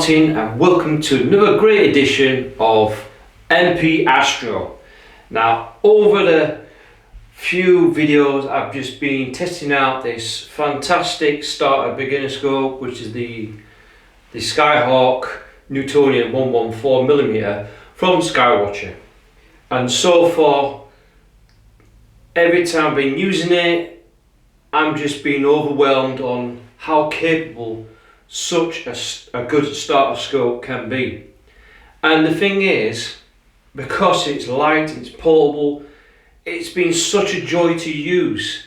Martin and welcome to another great edition of MP Astro. Now, over the few videos I've just been testing out this fantastic starter beginner scope, which is the Skyhawk Newtonian 114mm from Skywatcher. And so far, every time I've been using it, I'm just being overwhelmed on how capable such a good starter scope can be. And the thing is, because it's light and it's portable, it's been such a joy to use.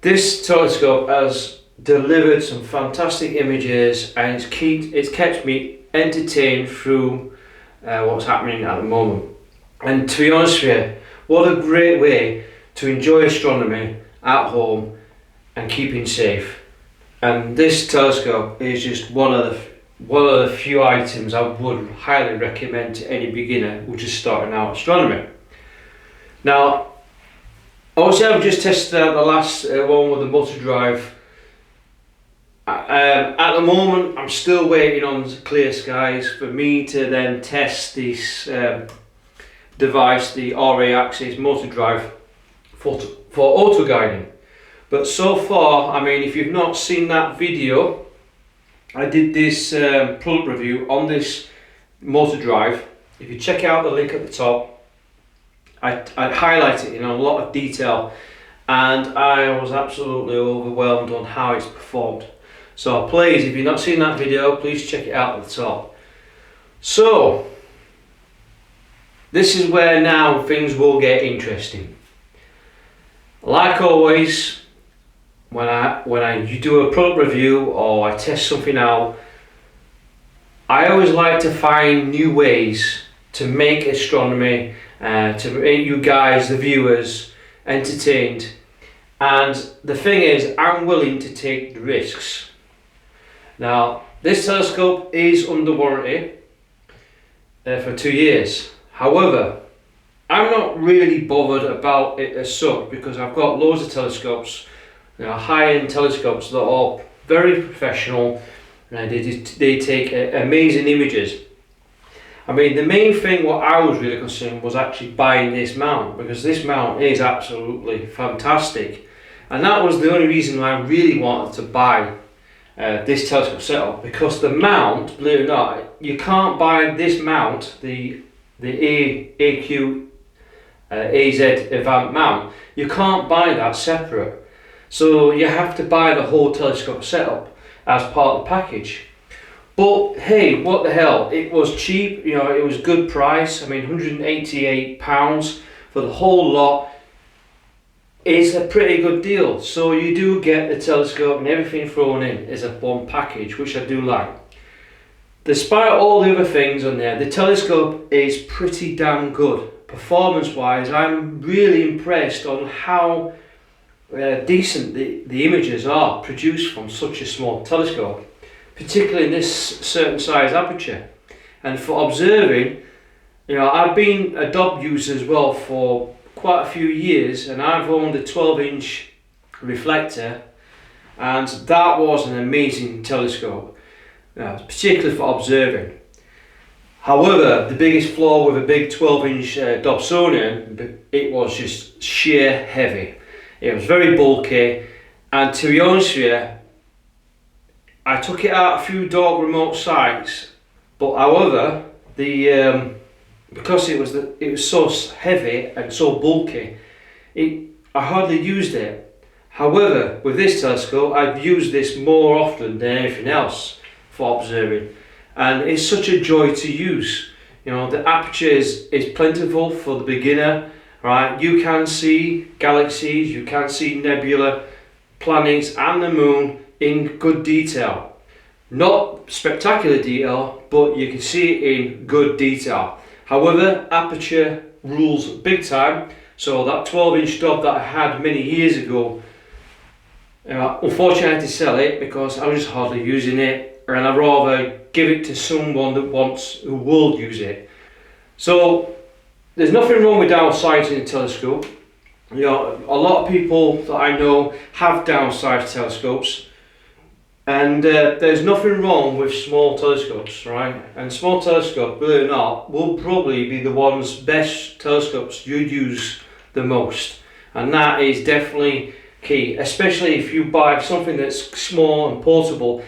This telescope has delivered some fantastic images and it's kept me entertained through what's happening at the moment. And to be honest with you, what a great way to enjoy astronomy at home and keeping safe. And this telescope is just one of the few items I would highly recommend to any beginner who's just starting out astronomy. Now, obviously I've just tested out the last one with the multi-drive. At the moment I'm still waiting on clear skies for me to then test this device, the RA axis multi-drive for auto guiding. But so far, I mean, if you've not seen that video, I did this product review on this motor drive. If you check out the link at the top, I highlight it in a lot of detail, and I was absolutely overwhelmed on how it's performed. So please, if you've not seen that video, please check it out at the top. So this is where now things will get interesting. Like always, when I do a product review or I test something out, I always like to find new ways to make astronomy, to make you guys, the viewers, entertained. And the thing is, I'm willing to take the risks. Now, this telescope is under warranty for 2 years. However, I'm not really bothered about it as such, because I've got loads of telescopes, high-end telescopes that are very professional, and they take amazing images. I mean, the main thing what I was really concerned was actually buying this mount, because this mount is absolutely fantastic, and that was the only reason I really wanted to buy this telescope setup, because the mount, believe it or not, you can't buy this mount, the AQ AZ Avant mount, you can't buy that separate. So you have to buy the whole telescope setup as part of the package. But hey, what the hell, it was cheap, it was good price. I mean, £188 for the whole lot is a pretty good deal. So you do get the telescope and everything thrown in as a one package, which I do like. Despite all the other things on there, the telescope is pretty damn good. Performance wise, I'm really impressed on how decent the images are produced from such a small telescope, particularly in this certain size aperture. And for observing, I've been a DOB user as well for quite a few years, and I've owned a 12-inch reflector, and that was an amazing telescope, particularly for observing. However, the biggest flaw with a big 12-inch Dobsonian, it was just sheer heavy. It was very bulky, and to be honest with you, I took it out a few dark remote sites, but however, because it was so heavy and so bulky, I hardly used it. However, with this telescope, I've used this more often than anything else for observing, and it's such a joy to use. The aperture is plentiful for the beginner, right? You can see galaxies, you can see nebula, planets and the moon in good detail. Not spectacular detail, but you can see it in good detail. However, aperture rules big time, so that 12-inch Dob that I had many years ago, unfortunately I had to sell it because I was just hardly using it, and I'd rather give it to someone who will use it. So there's nothing wrong with downsizing a telescope. A lot of people that I know have downsized telescopes. And there's nothing wrong with small telescopes, right? And small telescope, believe it or not, will probably be the ones, best telescopes you'd use the most. And that is definitely key, especially if you buy something that's small and portable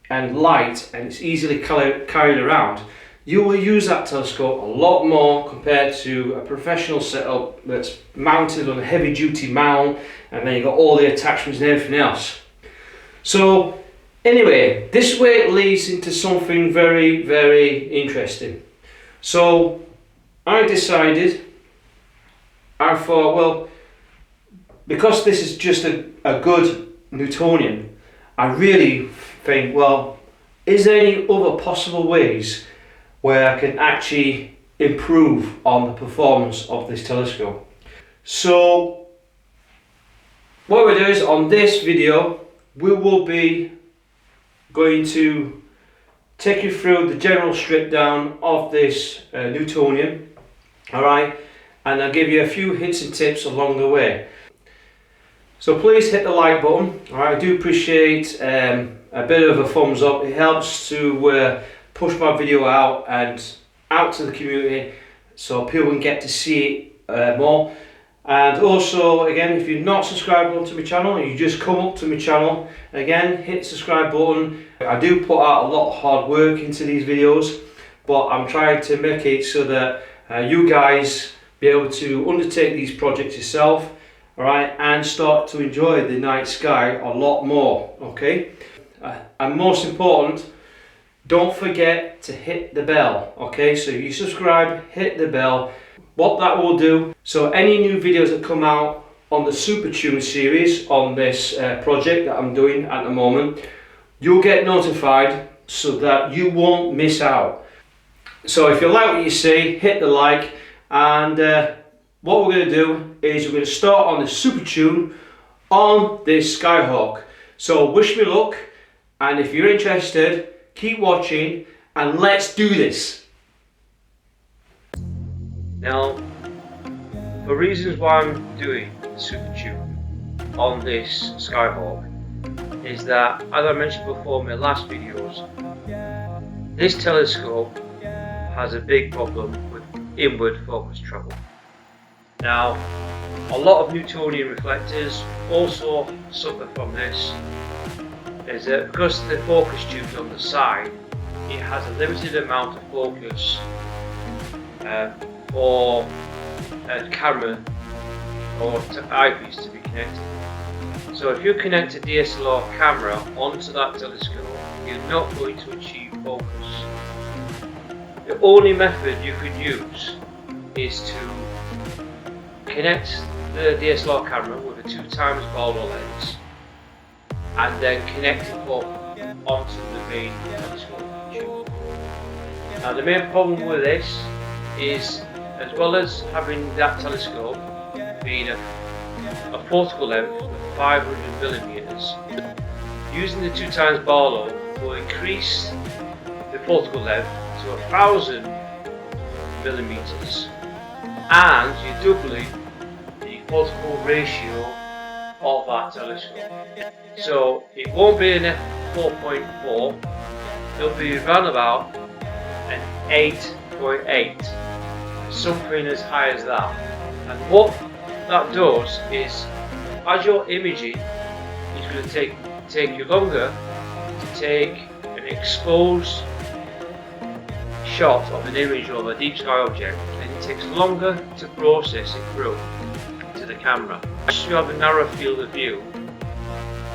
and light and it's easily carried around. You will use that telescope a lot more compared to a professional setup that's mounted on a heavy duty mount, and then you've got all the attachments and everything else. So anyway, this way leads into something very, very interesting. So I thought, well, because this is just a good Newtonian, I really think, well, is there any other possible ways where I can actually improve on the performance of this telescope? So what we do is, on this video, we will be going to take you through the general strip down of this Newtonian, alright, and I'll give you a few hints and tips along the way. So please hit the like button, alright. I do appreciate a bit of a thumbs up. It helps to push my video out and out to the community so people can get to see it more. And also, again, if you're not subscribed to my channel and you just come up to my channel, again, hit the subscribe button. I do put out a lot of hard work into these videos, but I'm trying to make it so that you guys be able to undertake these projects yourself, alright, and start to enjoy the night sky a lot more, okay? And most important, don't forget to hit the bell, okay? So if you subscribe, hit the bell. What that will do, so any new videos that come out on the Super Tune series, on this project that I'm doing at the moment, you'll get notified so that you won't miss out. So if you like what you see, hit the like, and what we're going to do is we're going to start on the Super Tune on this Skyhawk. So wish me luck, and if you're interested, keep watching and let's do this. Now, for reasons why I'm doing Super Tune on this Skyhawk is that, as I mentioned before in my last videos, this telescope has a big problem with inward focus trouble. Now, a lot of Newtonian reflectors also suffer from this, is that because the focus tube's on the side, it has a limited amount of focus for a camera or eyepiece to be connected. So if you connect a DSLR camera onto that telescope, you're not going to achieve focus. The only method you could use is to connect the DSLR camera with a 2x Baader lens and then connect it up onto the main telescope tube. Now the main problem with this is, as well as having that telescope being a focal length of 500mm, using the 2x Baader will increase the focal length to 1000mm, and you're doubling the focal ratio of that telescope. So it won't be an f4.4, it'll be around about an 8.8, something as high as that. And what that does is, as your imaging is going to take you longer to take an exposed shot of an image of a deep sky object, and it takes longer to process it through to the camera. You have a narrow field of view,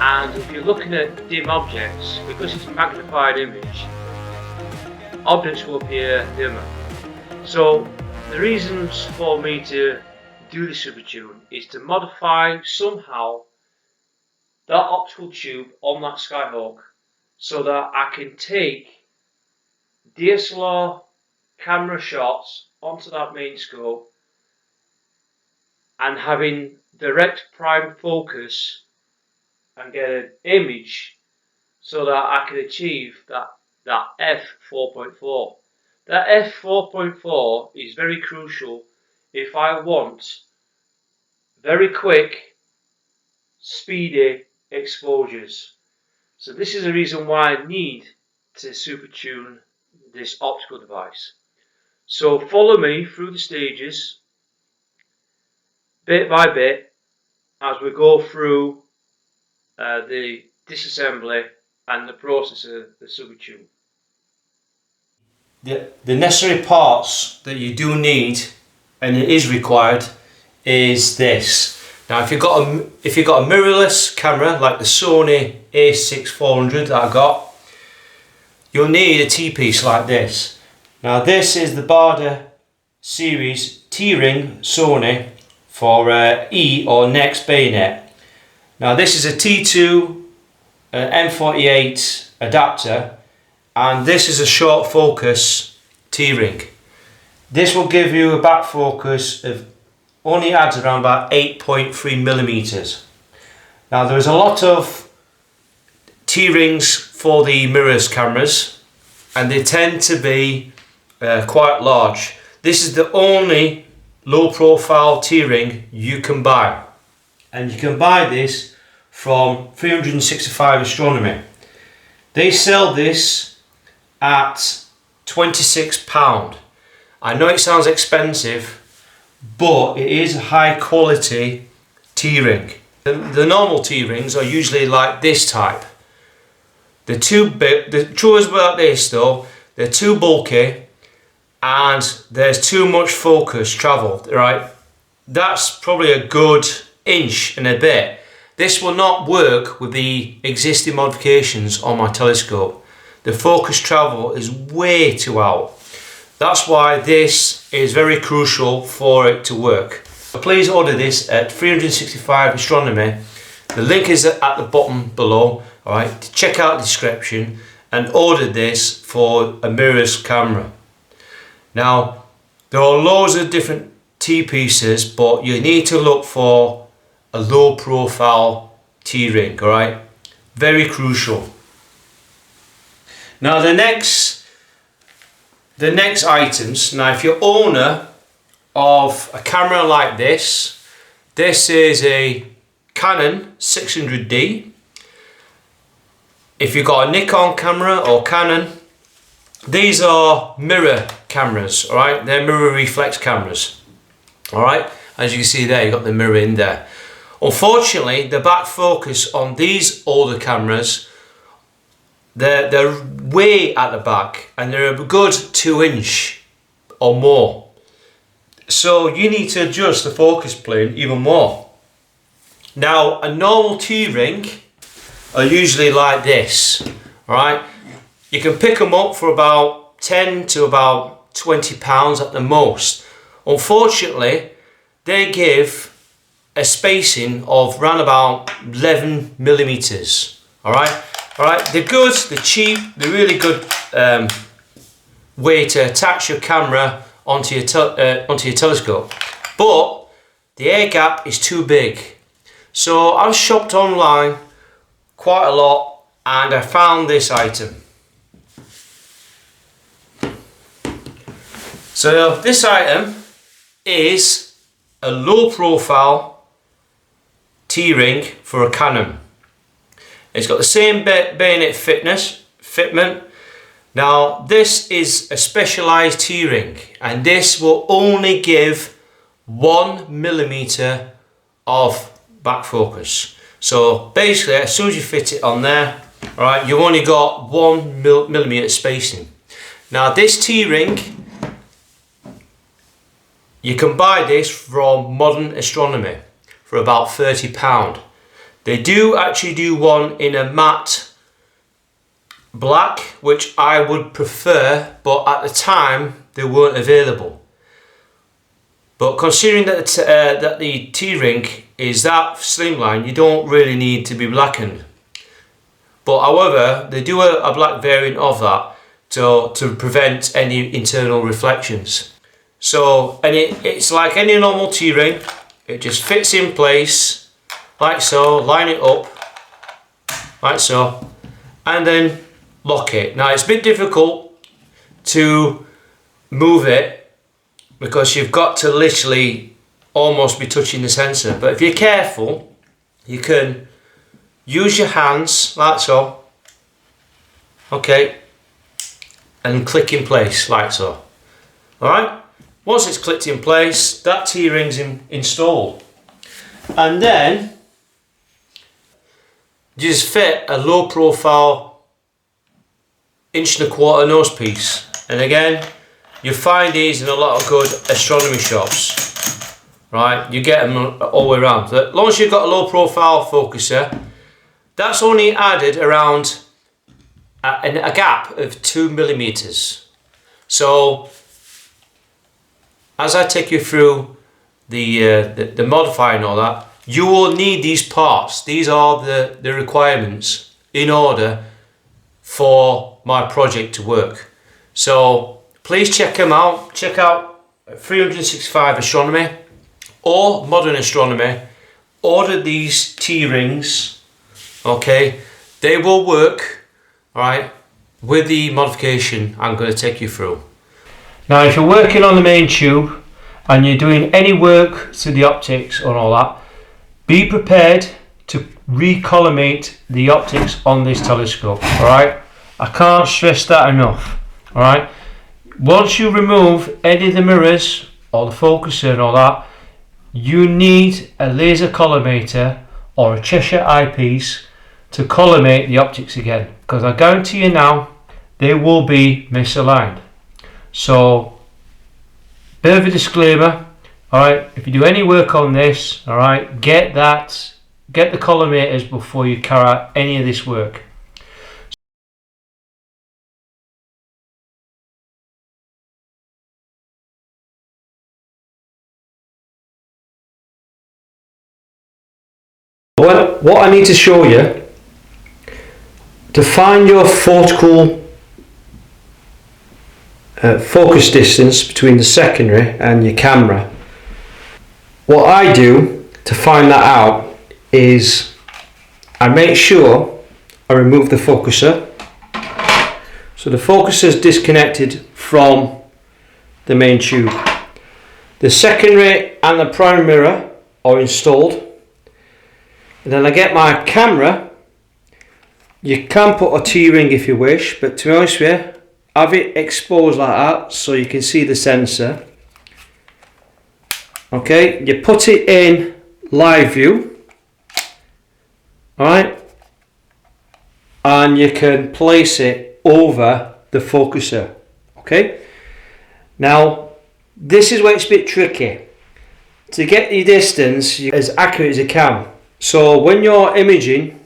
and if you're looking at dim objects, because it's a magnified image, objects will appear dimmer. So the reasons for me to do the Super Tune is to modify somehow that optical tube on that Skyhawk so that I can take DSLR camera shots onto that main scope and having direct prime focus and get an image so that I can achieve that f4.4. That f4.4 is very crucial if I want very quick, speedy exposures. So this is the reason why I need to super tune this optical device. So follow me through the stages, bit by bit, as we go through the disassembly and the process of the super tune. The necessary parts that you do need, and it is required, is this. Now if you've got a mirrorless camera like the Sony A6400 that I got, you'll need a T-piece like this. Now this is the Baader series T-ring Sony for E or next bayonet. Now this is a T2 M48 adapter, and this is a short focus T-ring. This will give you a back focus of only adds around about 8.3 millimeters. Now there is a lot of T-rings for the mirrorless cameras, and they tend to be quite large. This is the only low profile T-ring you can buy, and you can buy this from 365 Astronomy. They sell this at £26. I know it sounds expensive, but it is a high quality T-ring. The normal T-rings are usually like this type. They're too big. The truth about this though, they're too bulky and there's too much focus travelled, right? That's probably a good inch and a bit. This will not work with the existing modifications on my telescope. The focus travel is way too out. That's why this is very crucial for it to work. Please order this at 365 Astronomy. The link is at the bottom below. Alright, check out the description and order this for a mirrorless camera. Now, there are loads of different T-pieces, but you need to look for a low profile T-ring, alright? Very crucial. Now the next items, now if you're owner of a camera like this is a Canon 600D. If you've got a Nikon camera or Canon, these are mirror cameras, alright? They're mirror reflex cameras, alright? As you can see there, you've got the mirror in there. Unfortunately, the back focus on these older cameras, they're way at the back and they're a good 2 inch or more. So you need to adjust the focus plane even more. Now a normal T-ring are usually like this, alright? You can pick them up for about 10 to about £20 at the most. Unfortunately, they give a spacing of around about 11 millimeters, alright? Alright, they're good, they're cheap, they're really good way to attach your camera onto your telescope, but the air gap is too big. So I've shopped online quite a lot and I found this item. So this item is a low profile T-ring for a Canon. It's got the same bayonet fitment. Now this is a specialized T-ring and this will only give 1 millimeter of back focus. So basically as soon as you fit it on there, alright, you've only got 1 millimeter spacing. Now this T-ring, you can buy this from Modern Astronomy for about £30. They do actually do one in a matte black, which I would prefer, but at the time they weren't available. But considering that the T-ring is that slimline, you don't really need to be blackened. But however, they do a black variant of that to prevent any internal reflections. So, and it's like any normal T-ring, it just fits in place like so, line it up like so, and then lock it. Now it's a bit difficult to move it because you've got to literally almost be touching the sensor, but if you're careful you can use your hands like so okay, and click in place like so. Alright, once it's clicked in place, that T-ring's installed. And then you just fit a low profile 1.25" nose piece. And again, you find these in a lot of good astronomy shops. Right, you get them all the way around. So as long as you've got a low profile focuser, that's only added around a gap of 2mm. So as I take you through the modifier and all that, you will need these parts. These are the requirements in order for my project to work. So please check them out. Check out 365 Astronomy or Modern Astronomy. Order these T-rings, okay? They will work, alright, with the modification I'm going to take you through. Now if you're working on the main tube and you're doing any work to the optics and all that, be prepared to recollimate the optics on this telescope, alright? I can't stress that enough, alright? Once you remove any of the mirrors or the focuser and all that, you need a laser collimator or a Cheshire eyepiece to collimate the optics again, because I guarantee you now they will be misaligned. So, bit of a disclaimer, alright, if you do any work on this, alright, get the collimators before you carry out any of this work. Well, what I need to show you, to find your focal focus distance between the secondary and your camera, what I do to find that out is I make sure I remove the focuser. So the focuser is disconnected from the main tube. The secondary and the primary mirror are installed. And then I get my camera. You can put a T-ring if you wish, but to be honest with you, have it exposed like that so you can see the sensor. Okay, you put it in live view, alright, and you can place it over the focuser. Okay, now this is where it's a bit tricky to get your distance as accurate as you can. So when you're imaging,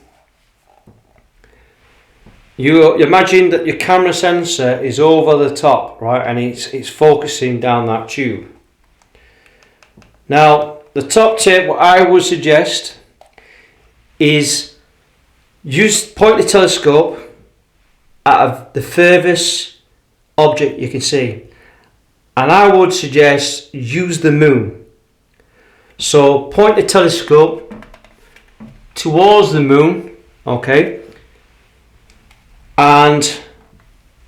you imagine that your camera sensor is over the top, right, and it's focusing down that tube. Now the top tip, what I would suggest is point the telescope at the furthest object you can see, and I would suggest use the moon. So point the telescope towards the moon, okay, and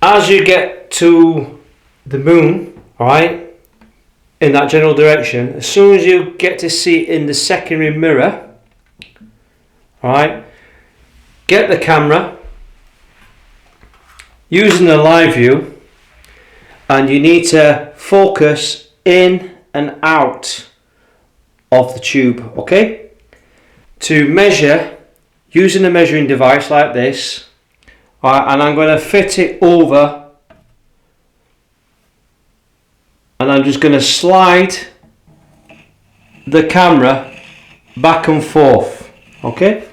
as you get to the moon, alright, in that general direction, as soon as you get to see it in the secondary mirror, alright, get the camera using the live view, and you need to focus in and out of the tube, okay? To measure using a measuring device like this, and I'm going to fit it over, and I'm just going to slide the camera back and forth, okay?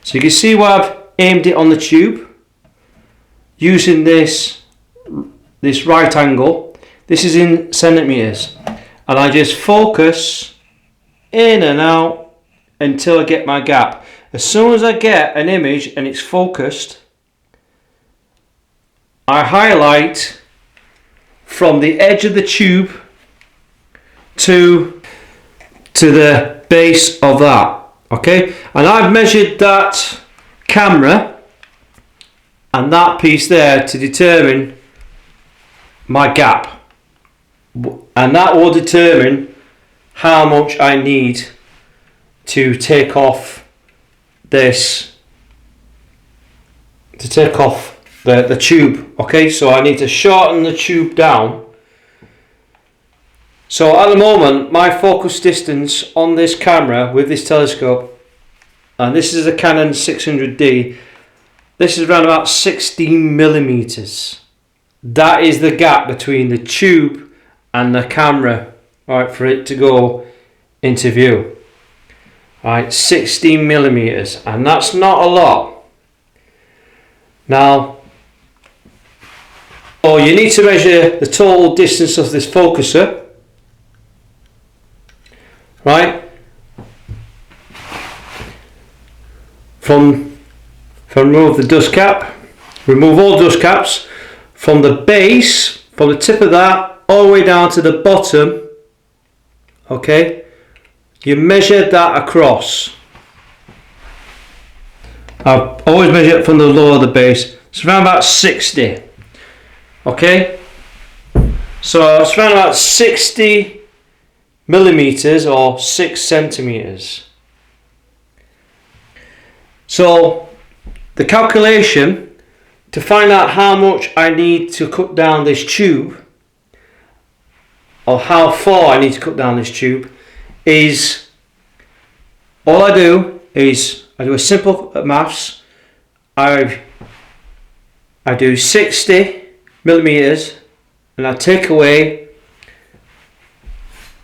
So you can see where I've aimed it on the tube using this right angle. This is in centimeters, and I just focus in and out until I get my gap. As soon as I get an image and it's focused, I highlight from the edge of the tube to the base of that, okay? And I've measured that camera and that piece there to determine my gap, and that will determine how much I need to take off this, to take off the tube. Okay, so I need to shorten the tube down. So at the moment, my focus distance on this camera with this telescope, and this is a Canon 600D, this is around about 16 millimeters. That is the gap between the tube and the camera, right, for it to go into view. Right, 16 millimeters, and that's not a lot. Now, you need to measure the total distance of this focuser, right? From remove the dust cap, remove all dust caps from the base, from the tip of that all the way down to the bottom. Okay, you measure that across. I always measure it from the lower of the base. It's around about 60. Okay, so it's around about 60 millimeters or 6 centimeters. So the calculation to find out how much I need to cut down this tube, or how far I need to cut down this tube, is all I do is I do a simple maths. I do 60 millimeters and I take away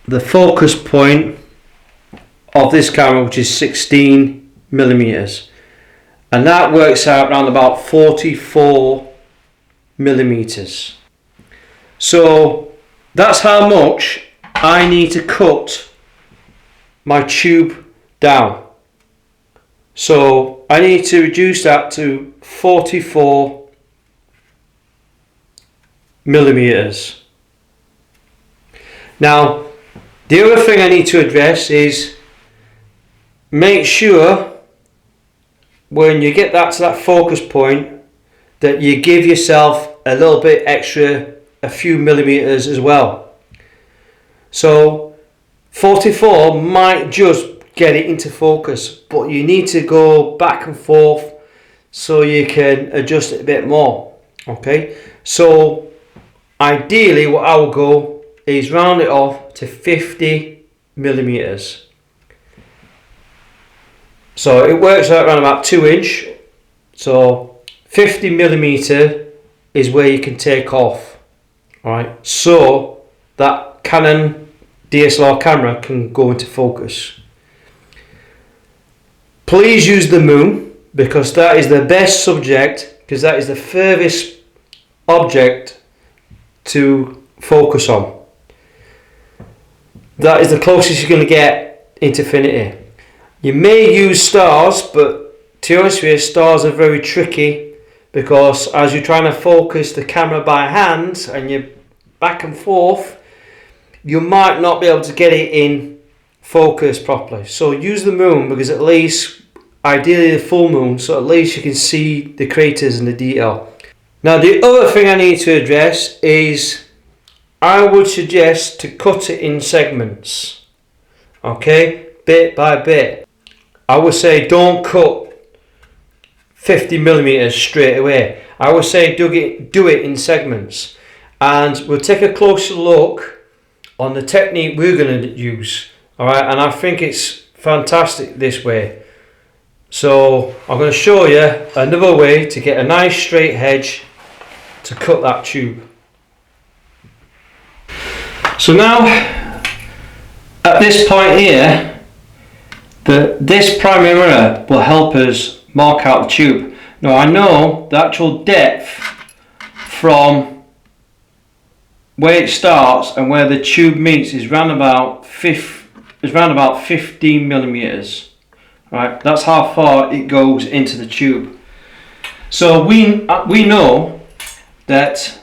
the focus point of this camera, which is 16 millimeters, and that works out around about 44 millimeters. So that's how much I need to cut my tube down. So I need to reduce that to 44 millimeters. Now, the other thing I need to address is make sure when you get that to that focus point that you give yourself a little bit extra, a few millimeters as well. So 44 might just get it into focus, but you need to go back and forth so you can adjust it a bit more. Okay, so ideally what I will go is round it off to 50 millimeters. So it works out around about 2 inch. So 50 millimeter is where you can take off. Alright, so that Canon DSLR camera can go into focus. Please use the moon, because that is the best subject, because that is the furthest object to focus on. That is the closest you're going to get into infinity. You may use stars, but to be honest with you, stars are very tricky, because as you're trying to focus the camera by hand and you're back and forth, you might not be able to get it in focus properly. So use the moon, because at least, ideally the full moon, so at least you can see the craters and the detail. Now the other thing I need to address is I would suggest to cut it in segments. Okay, bit by bit. I would say don't cut 50 millimeters straight away. I would say do it in segments, and we'll take a closer look on the technique we're going to use. Alright, and I think it's fantastic this way. So I'm going to show you another way to get a nice straight edge to cut that tube. So now at this point here, this primary mirror will help us mark out the tube. Now I know the actual depth from where it starts and where the tube meets is round about 15 millimeters. Right, that's how far it goes into the tube. So we know that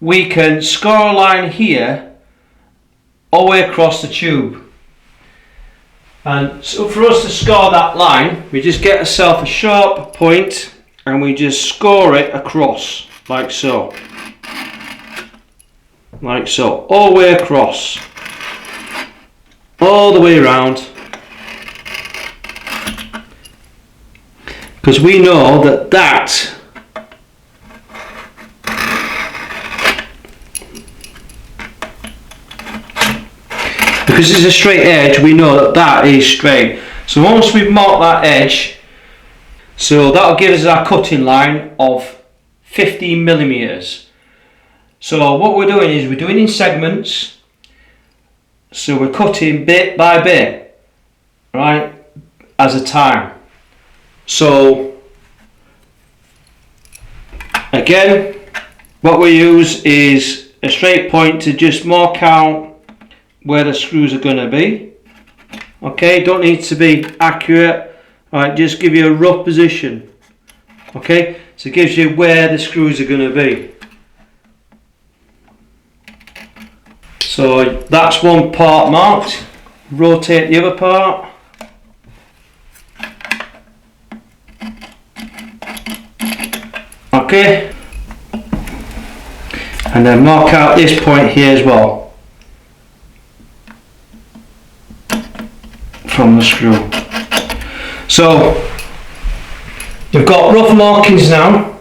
we can score a line here all the way across the tube. And so for us to score that line, we just get ourselves a sharp point and we just score it across, like so. Like so, all the way across, all the way around, because we know that because it's a straight edge, we know that that is straight. So once we've marked that edge, so that'll give us our cutting line of 15 millimeters. So what we're doing is we're doing in segments. So we're cutting bit by bit, right, as a time. So again, what we use is a straight point to just mark out where the screws are going to be. Okay, don't need to be accurate. Alright, just give you a rough position. Okay, so it gives you where the screws are going to be. So that's one part marked. Rotate the other part. Okay, and then mark out this point here as well from the screw. So you've got rough markings now.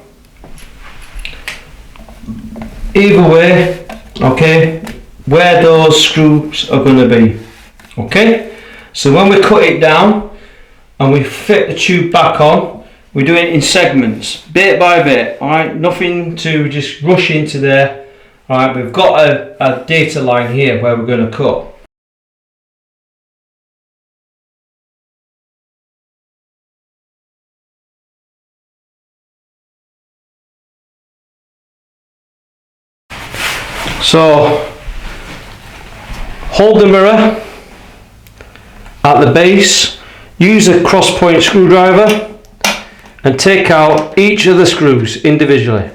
Either way, okay, where those screws are going to be. Okay, so when we cut it down and we fit the tube back on, we do it in segments, bit by bit. Alright, nothing to just rush into there. Alright, we've got a data line here where we're going to cut. So hold the mirror at the base, use a cross point screwdriver and take out each of the screws individually.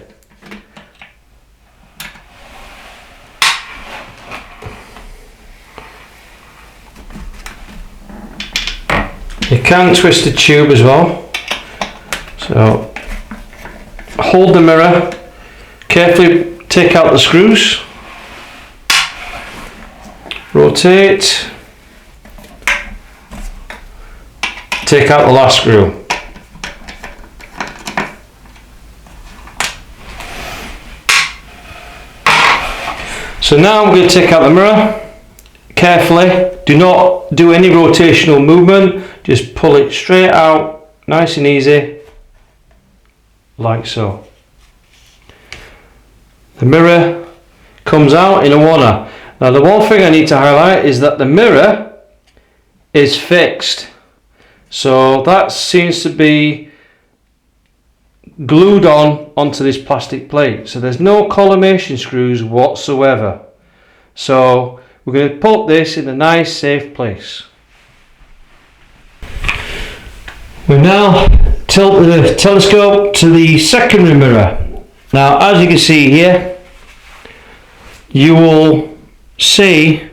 You can twist the tube as well. So hold the mirror, carefully take out the screws, rotate, take out the last screw. So now I'm going to take out the mirror carefully. Do not do any rotational movement, just pull it straight out, nice and easy, like so. The mirror comes out in a one-er. Now the one thing I need to highlight is that the mirror is fixed. So that seems to be glued onto this plastic plate. So there's no collimation screws whatsoever. So we're going to put this in a nice safe place. We now tilt the telescope to the secondary mirror. Now as you can see here, you will see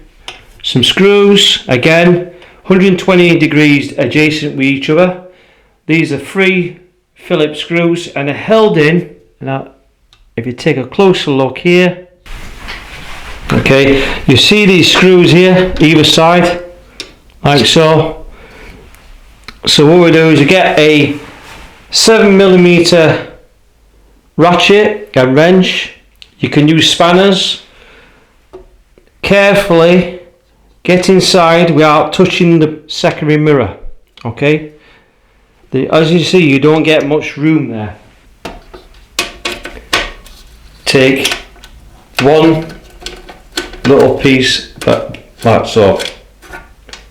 some screws, again 120 degrees adjacent with each other. These are 3 Phillips screws and are held in. Now if you take a closer look here, okay, you see these screws here either side, like so. So what we do is we get a 7mm ratchet and wrench. You can use spanners. Carefully get inside without touching the secondary mirror. Okay, as you see, you don't get much room there. Take one little piece like so.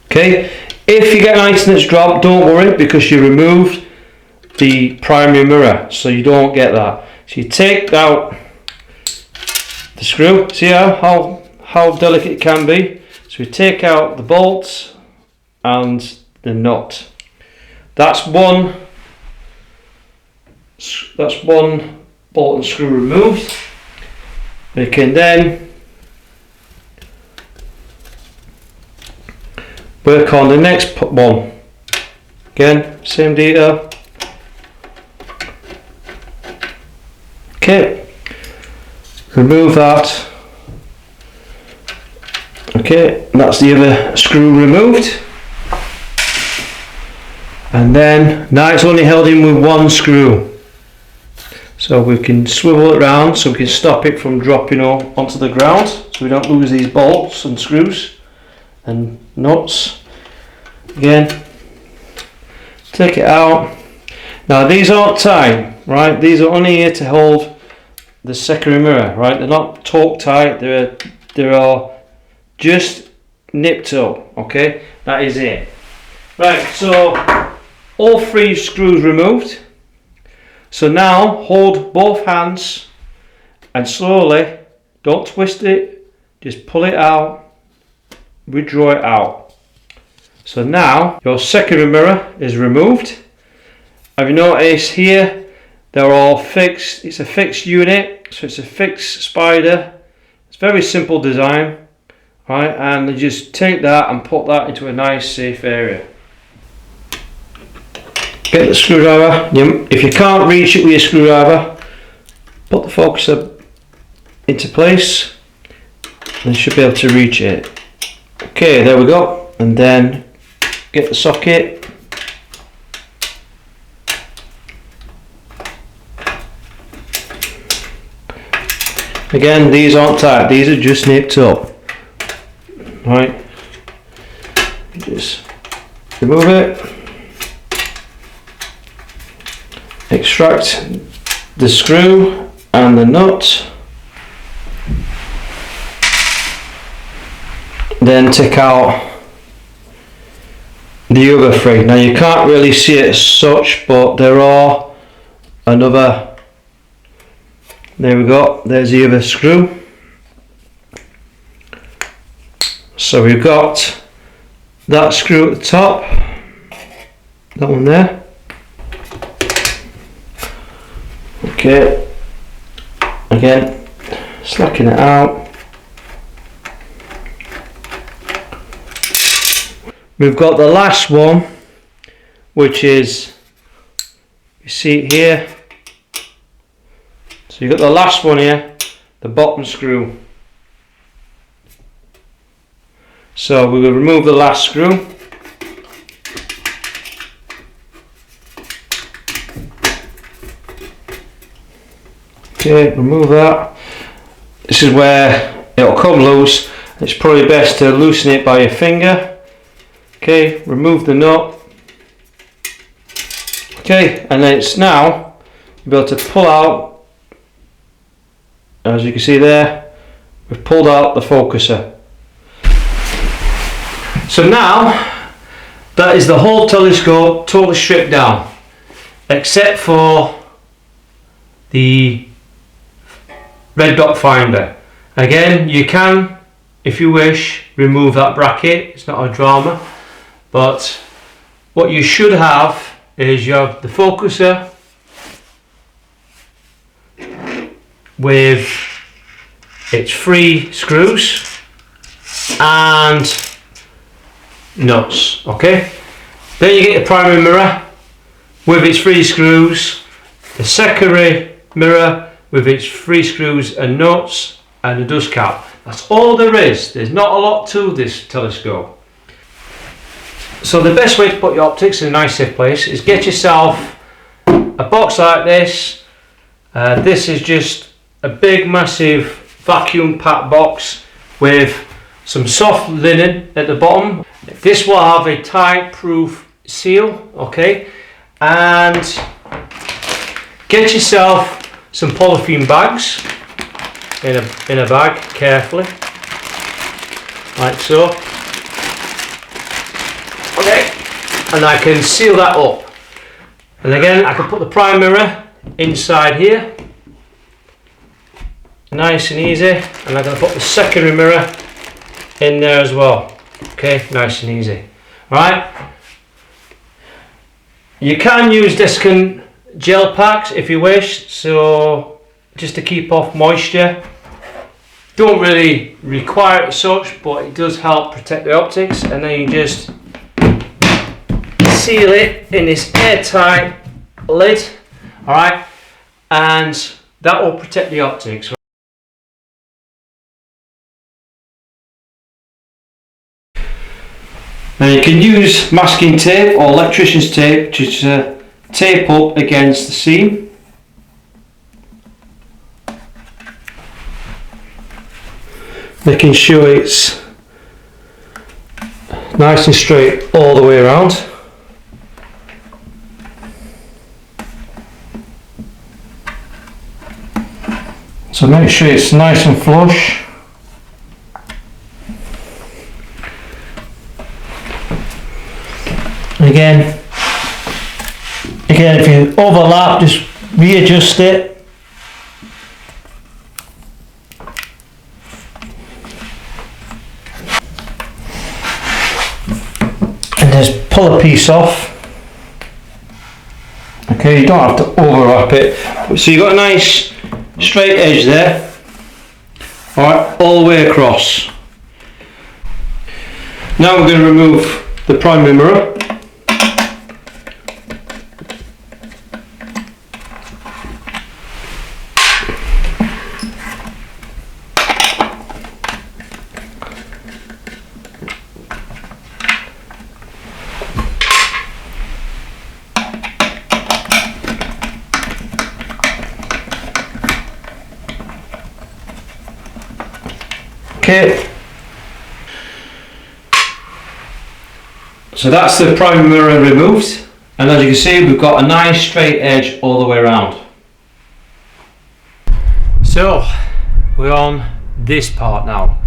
Okay, if you get an item that's dropped, don't worry, because you removed the primary mirror, so you don't get that. So you take out the screw. See how delicate it can be. So we take out the bolts and the nut. That's one bolt and screw removed. We can then work on the next one. Again, same detail. Okay, remove that. Okay, that's the other screw removed. And then now it's only held in with one screw. So we can swivel it around so we can stop it from dropping onto the ground, so we don't lose these bolts and screws. and nuts. Again, take it out. Now these aren't tight, right? These are only here to hold the secondary mirror, right? They're not torque tight. They're just nipped up. Okay, that is it. Right, so all 3 screws removed. So now hold both hands and slowly, don't twist it, just pull it out, withdraw it out. So now your secondary mirror is removed. Have you noticed here they're all fixed? It's a fixed unit, so it's a fixed spider. It's very simple design, right? And you just take that and put that into a nice safe area. Get the screwdriver. If you can't reach it with your screwdriver, put the focuser into place and you should be able to reach it. Okay, there we go. And then get the socket. Again, these aren't tight, these are just nipped up. Right, just remove it. Extract the screw and the nut, then take out the other 3. Now you can't really see it as such, but there are another, there we go, there's the other screw. So we've got that screw at the top, that one there. Okay, again, slacking it out. We've got the last one, which is, you see it here. So you've got the last one here, the bottom screw. So we will remove the last screw. Okay, remove that. This is where it'll come loose. It's probably best to loosen it by your finger. Okay, remove the nut. Okay, and then it's now you'll be able to pull out, as you can see there, we've pulled out the focuser. So now that is the whole telescope totally stripped down, except for the red dot finder. Again, you can, if you wish, remove that bracket. It's not a drama, but what you should have is you have the focuser with its 3 screws and nuts. Okay, then you get the primary mirror with its 3 screws, the secondary mirror with its 3 screws and nuts, and a dust cap. That's all there is. There's not a lot to this telescope. So the best way to put your optics in a nice safe place is get yourself a box like this. This is just a big massive vacuum packed box with some soft linen at the bottom. This will have a tie proof seal, okay, and get yourself some polythene bags in a bag carefully, like so. Okay, and I can seal that up, and again I can put the prime mirror inside here, nice and easy, and I'm going to put the secondary mirror in there as well. Okay, nice and easy. Alright, you can use desiccant gel packs if you wish, so just to keep off moisture. Don't really require it as such, but it does help protect the optics. And then you just seal it in this airtight lid, alright, and that will protect the optics. Now you can use masking tape or electrician's tape to tape up against the seam. Making sure it's nice and straight all the way around. So make sure it's nice and flush. Again, if you overlap, just readjust it. And just pull a piece off. Okay, you don't have to overlap it. So you've got a nice straight edge there. Alright, all the way across. Now we're going to remove the primary mirror. Okay, so that's the primary mirror removed, and as you can see we've got a nice straight edge all the way around. So we're on this part now.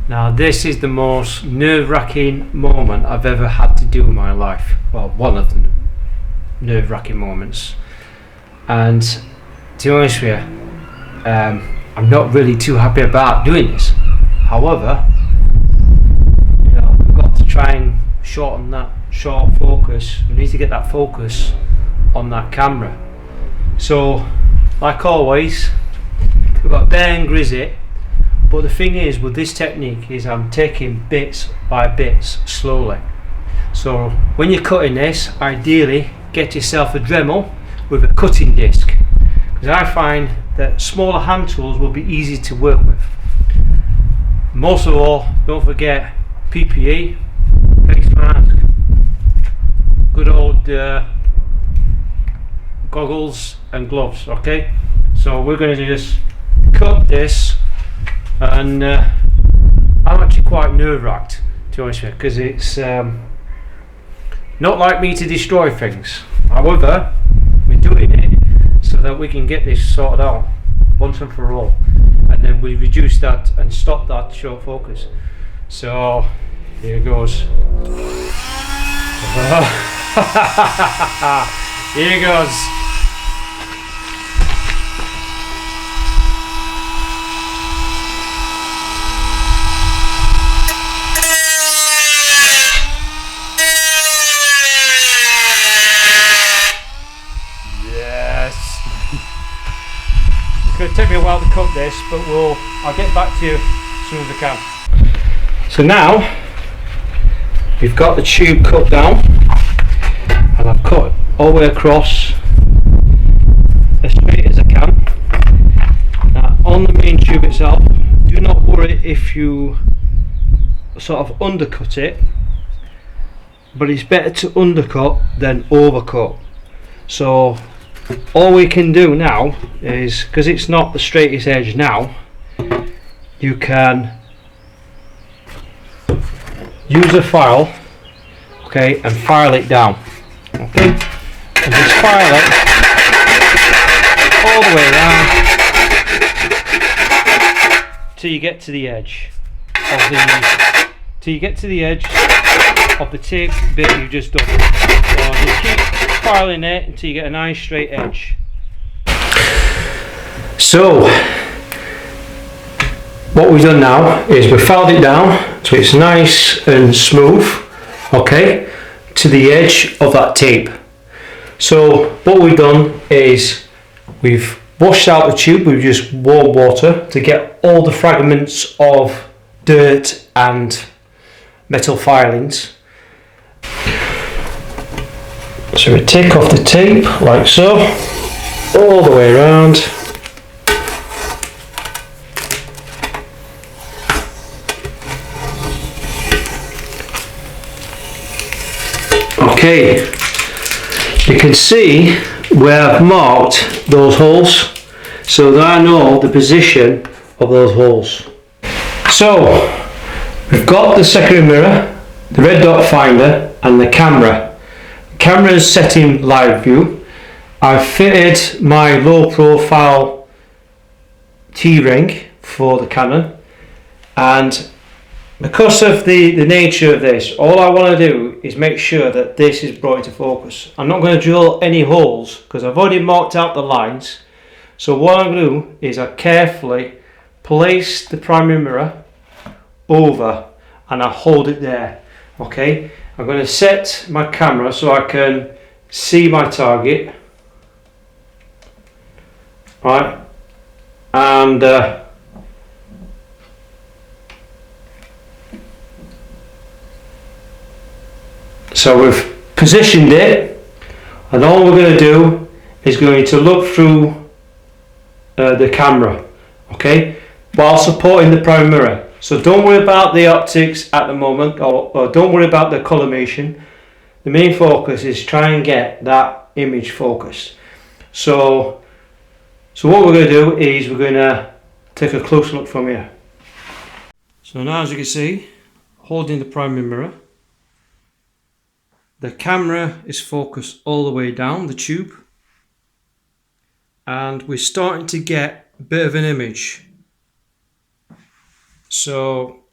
Now this is the most nerve-wracking moment I've ever had to do in my life. Well, one of the nerve-wracking moments, and to be honest with you, I'm not really too happy about doing this. However, you know, we've got to try and shorten that short focus. We need to get that focus on that camera. So, like always, we've got bare and grizzy. But the thing is, with this technique, is I'm taking bits by bits slowly. So, when you're cutting this, ideally get yourself a Dremel with a cutting disc, because I find that smaller hand tools will be easy to work with. Most of all, don't forget PPE, face mask, good old goggles and gloves. Okay, so we're going to just cut this, and I'm actually quite nerve-wracked, to be honest with you, because it's not like me to destroy things. However, we're doing it so that we can get this sorted out once and for all, and then we reduce that and stop that short focus. So here goes. Here goes. It's going to take me a while to cut this, but I'll get back to you as soon as I can. So now we've got the tube cut down, and I've cut all the way across as straight as I can. Now on the main tube itself, do not worry if you sort of undercut it, but it's better to undercut than overcut. So all we can do now is, because it's not the straightest edge now, you can use a file, okay, and file it down, okay, and just file it all the way around till you get to the edge of the tape bit you've just done. So just keep filing it until you get a nice straight edge. So what we've done now is we've filed it down so it's nice and smooth, okay, to the edge of that tape. So what we've done is we've washed out the tube with just warm water to get all the fragments of dirt and metal filings. So we take off the tape like so, all the way around. Okay, you can see where I've marked those holes, so that I know the position of those holes. So we've got the secondary mirror the red dot finder and the camera. The camera is set in live view. I've fitted my low profile T-ring for the Canon, and because of the nature of this, all I want to do is make sure that this is brought into focus. I'm not going to drill any holes because I've already marked out the lines. So what I'm going to do is I carefully place the primary mirror over and I hold it there. Okay, I'm going to set my camera so I can see my target. Right, and so we've positioned it, and all we're going to do is going to look through the camera, okay, while supporting the prime mirror. So don't worry about the optics at the moment, or don't worry about the collimation. The main focus is try and get that image focused. So what we're going to do is we're going to take a close look from here. So now, as you can see, holding the primary mirror, the camera is focused all the way down the tube, and we're starting to get a bit of an image. So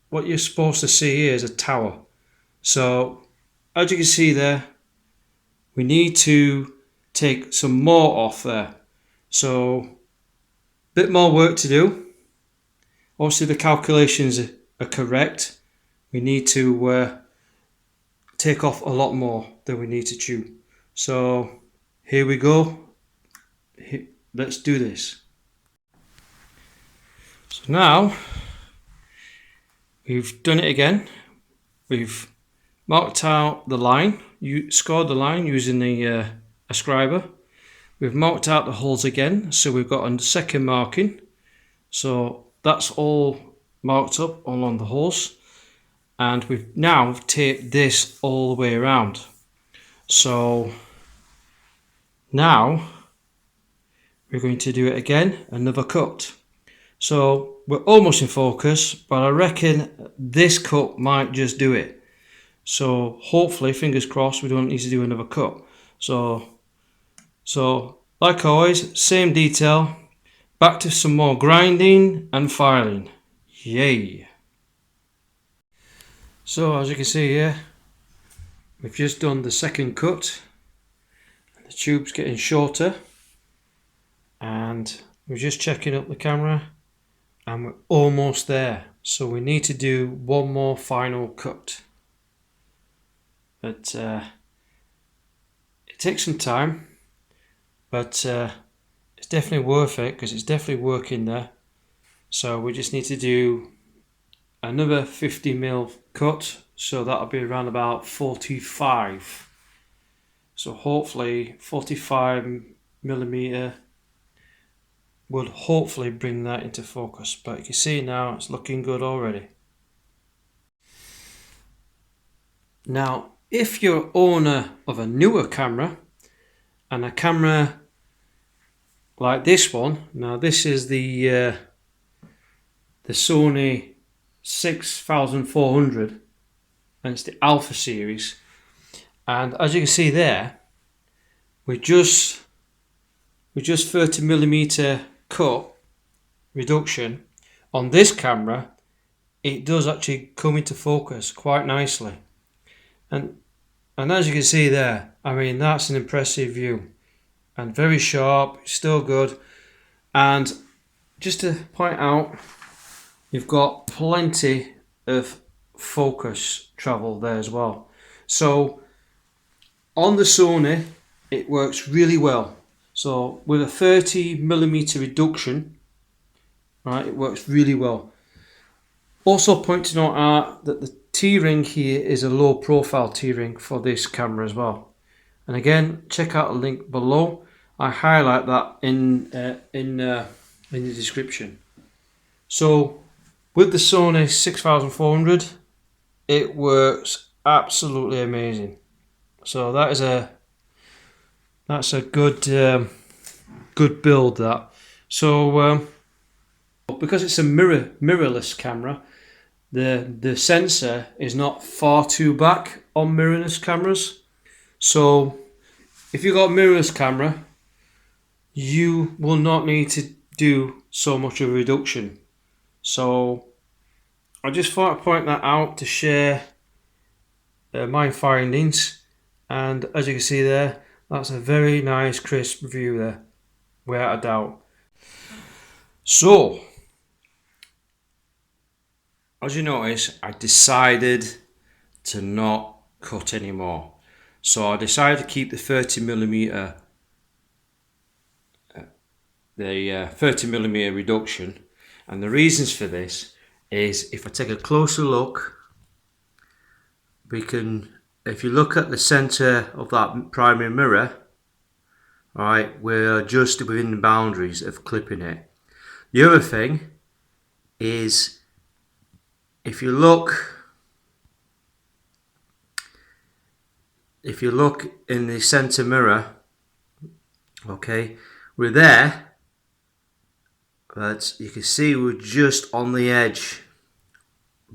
what you're supposed to see here is a tower. So as you can see there, we need to take some more off there. So a bit more work to do. Obviously the calculations are correct. We need to take off a lot more than we need to chew. So here we go. Let's do this. So now we've done it again. We've marked out the line. You scored the line using the ascriber. We've marked out the holes again, so we've got a second marking. So that's all marked up along the holes, and we've now taped this all the way around. So now we're going to do it again, another cut. So we're almost in focus, but I reckon this cut might just do it. So hopefully, fingers crossed, we don't need to do another cut. So like always, same detail, back to some more grinding and filing. Yay! So as you can see here, we've just done the second cut. The tube's getting shorter, and we're just checking up the camera, and we're almost there. So we need to do one more final cut. But it takes some time, but it's definitely worth it because it's definitely working there. So we just need to do another 50mm cut, so that'll be around about 45. So hopefully 45mm would hopefully bring that into focus, but you can see now it's looking good already. Now if you're owner of a newer camera, and a camera like this one, now this is the Sony 6400, and it's the Alpha series, and as you can see there, we just 30mm cut reduction on this camera. It does actually come into focus quite nicely, and as you can see there, I mean, that's an impressive view and very sharp, still good. And just to point out, you've got plenty of focus travel there as well. So on the Sony, it works really well. So with a 30mm reduction, right, it works really well. Also point to note out that the T-ring here is a low profile T-ring for this camera as well. And again, check out the link below. I highlight that in the description. So with the Sony 6400, it works absolutely amazing. So that's a good good build, that. So because it's a mirrorless camera, the sensor is not far too back on mirrorless cameras. So if you've got a mirrorless camera, you will not need to do so much of a reduction. So I just thought I'd point that out to share my findings, and as you can see there, that's a very nice crisp view there, without a doubt. So as you notice, I decided to not cut anymore. So I decided to keep the 30mm reduction, and the reasons for this is, if I take a closer look, we can, if you look at the center of that primary mirror, alright, we're just within the boundaries of clipping it. The other thing is, if you look in the center mirror, okay, we're there, but you can see we're just on the edge,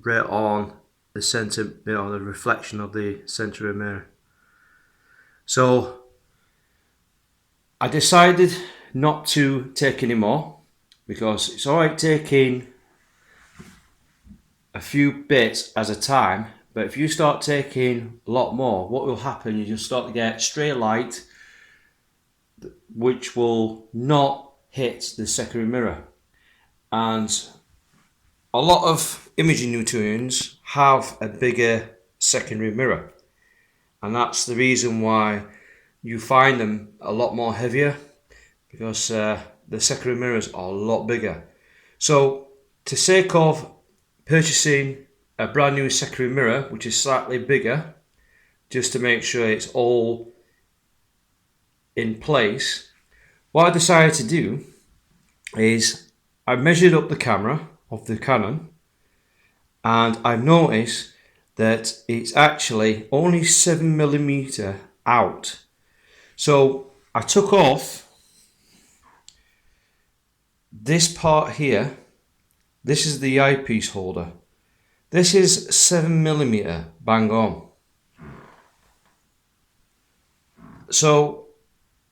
right on the center, the reflection of the center of the mirror. So I decided not to take any more, because it's alright taking a few bits at a time, but if you start taking a lot more, what will happen is you'll start to get stray light which will not hit the secondary mirror. And a lot of imaging Newtonians have a bigger secondary mirror, and that's the reason why you find them a lot more heavier, because the secondary mirrors are a lot bigger. So to sake of purchasing a brand new secondary mirror which is slightly bigger, just to make sure it's all in place, what I decided to do is I measured up the camera of the Canon, and I've noticed that it's actually only 7mm out. So I took off this part here. This is the eyepiece holder. This is 7mm bang on. So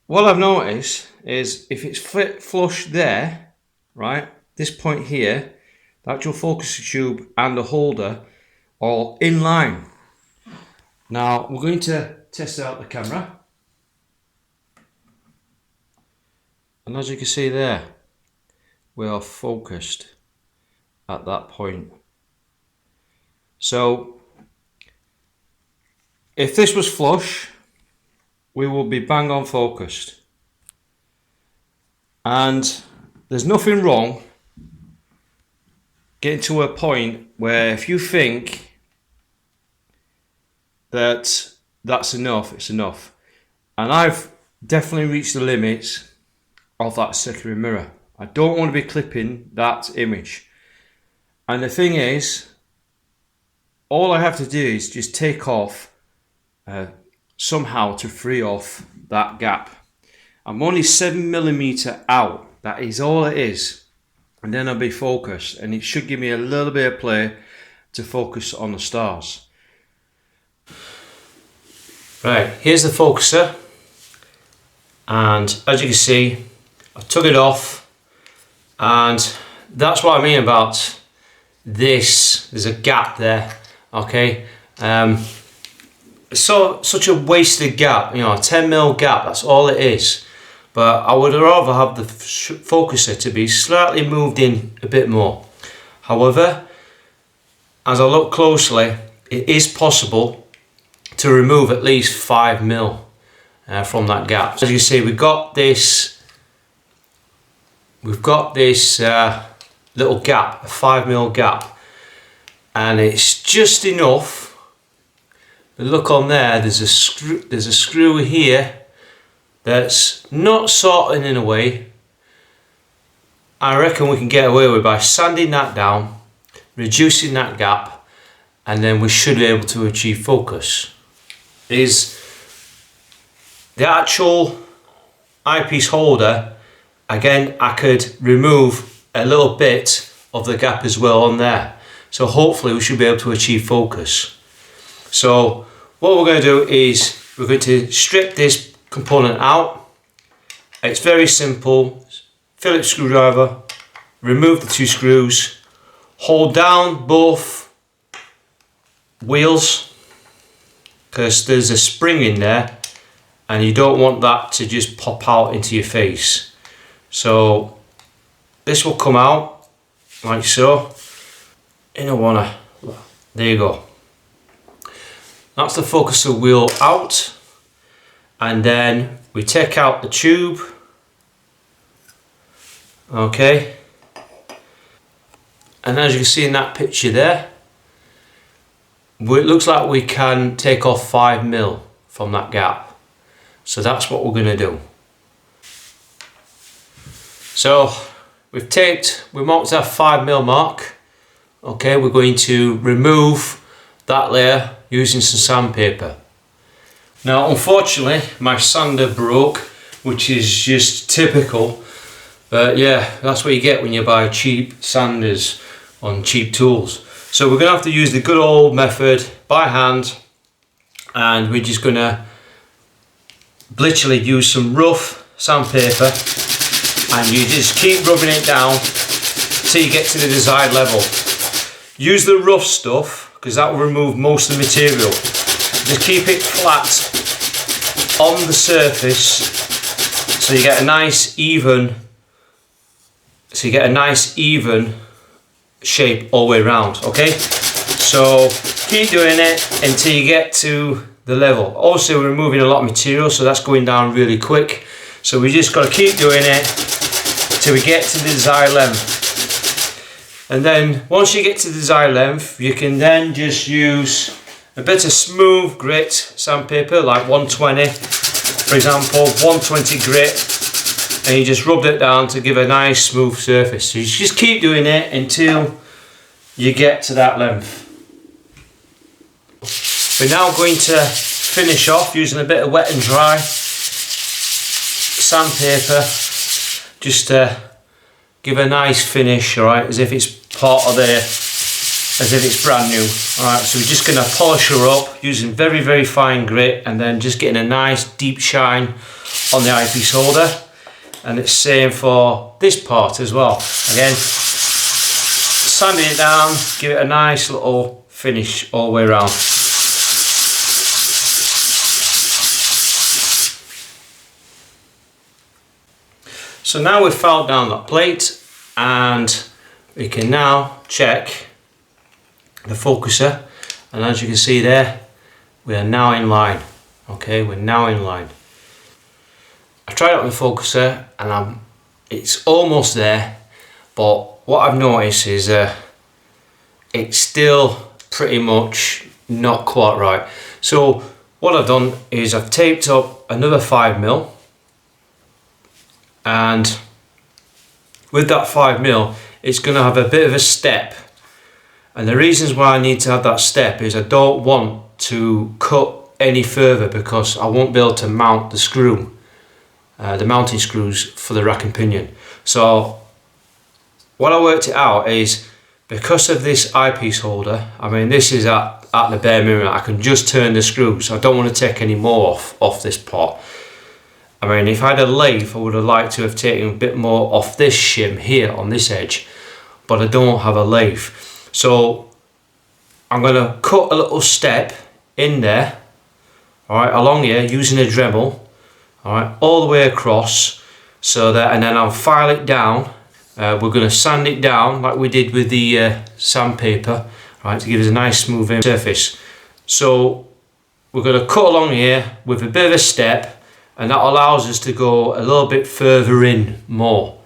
what I've noticed is, if it's flush there, right, this point here, the actual focus tube and the holder are in line. Now we're going to test out the camera, and as you can see there, we are focused at that point. So if this was flush, we will be bang on focused. And there's nothing wrong getting to a point where, if you think that that's enough, it's enough. And I've definitely reached the limits of that secondary mirror. I don't want to be clipping that image. And the thing is, all I have to do is just take off somehow to free off that gap. I'm only 7mm out, that is all it is, and then I'll be focused, and it should give me a little bit of play to focus on the stars. Right, here's the focuser, and as you can see, I took it off, and that's what I mean about this. There's a gap there, okay. Such a wasted gap, you know, a 10mm gap, that's all it is. But I would rather have the focuser to be slightly moved in a bit more. However, as I look closely, it is possible to remove at least 5mm from that gap. As you see, we've got this little gap, a 5mm gap, and it's just enough. But look on there, there's a screw here that's not sorting in a way. I reckon we can get away with by sanding that down, reducing that gap, and then we should be able to achieve focus. Is the actual eyepiece holder, again, I could remove a little bit of the gap as well on there. so hopefully we should be able to achieve focus. So what we're going to do is we're going to strip this component out. It's very simple. Phillips screwdriver, remove the 2 screws, hold down both wheels because there's a spring in there and you don't want that to just pop out into your face. So this will come out like so. You don't wanna, there you go. That's the focuser wheel out, and then we take out the tube. Okay, and as you can see in that picture there, it looks like we can take off 5mm from that gap. So that's what we're going to do. So we marked our 5mm mark. Okay, we're going to remove that layer using some sandpaper. Now unfortunately my sander broke, which is just typical, but yeah, that's what you get when you buy cheap sanders on cheap tools. So we're going to have to use the good old method by hand, and we're just going to literally use some rough sandpaper, and you just keep rubbing it down till you get to the desired level. Use the rough stuff because that will remove most of the material. Just keep it flat on the surface so you get a nice even shape all the way around. Okay, so keep doing it until you get to the level. Also we're removing a lot of material, so that's going down really quick, so we just got to keep doing it till we get to the desired length. And then once you get to the desired length, you can then just use a bit of smooth grit sandpaper, like 120 for example, 120 grit, and you just rub it down to give a nice smooth surface. So you just keep doing it until you get to that length. We're now going to finish off using a bit of wet and dry sandpaper, just to give a nice finish, alright, as if it's part of as if it's brand new. Alright, so we're just going to polish her up using very, very fine grit, and then just getting a nice deep shine on the eyepiece holder. And it's same for this part as well. Again, sanding it down, give it a nice little finish all the way around. So now we've filed down that plate, and we can now check the focuser, and as you can see there, we are now in line. Okay, we're now in line. I've tried out the focuser and it's almost there, but what I've noticed is it's still pretty much not quite right. So what I've done is I've taped up another 5mm, and with that 5mm it's going to have a bit of a step, and the reasons why I need to have that step is I don't want to cut any further because I won't be able to mount the screw, the mounting screws for the rack and pinion. So what I worked it out is, because of this eyepiece holder, I mean this is at the bare minimum, I can just turn the screws, so I don't want to take any more off this part. I mean, if I had a lathe, I would have liked to have taken a bit more off this shim here on this edge, but I don't have a lathe. So I'm going to cut a little step in there, alright, along here using a Dremel, alright, all the way across, so that, and then I'll file it down. We're going to sand it down like we did with the sandpaper, right, to give us a nice smooth surface. So we're going to cut along here with a bit of a step, and that allows us to go a little bit further in more,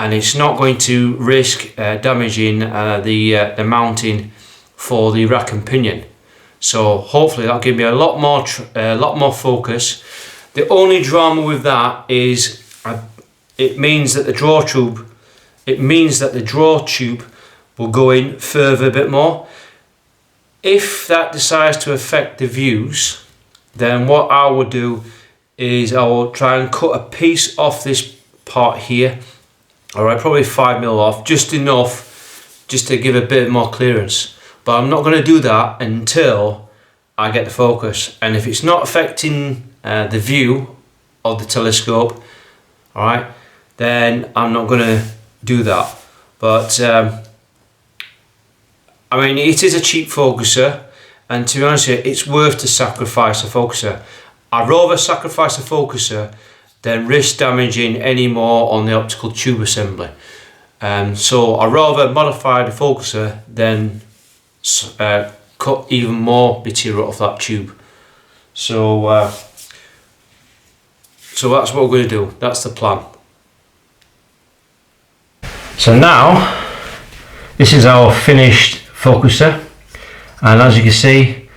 and it's not going to risk damaging the mounting for the rack and pinion. So hopefully that'll give me a lot more focus. The only drama with that is it means that the draw tube will go in further a bit more. If that decides to affect the views, then what I will do is I will try and cut a piece off this part here, alright, probably 5mm off, just enough just to give a bit more clearance. But I'm not going to do that until I get the focus, and if it's not affecting the view of the telescope, all right, then I'm not going to do that. But I mean, it is a cheap focuser, and to be honest with you, it's worth to sacrifice a focuser. I'd rather sacrifice a focuser than risk damaging any more on the optical tube assembly. So I'd rather modify the focuser than cut even more material off that tube. So that's what we're going to do. That's the plan. So now this is our finished focuser, and as you can see,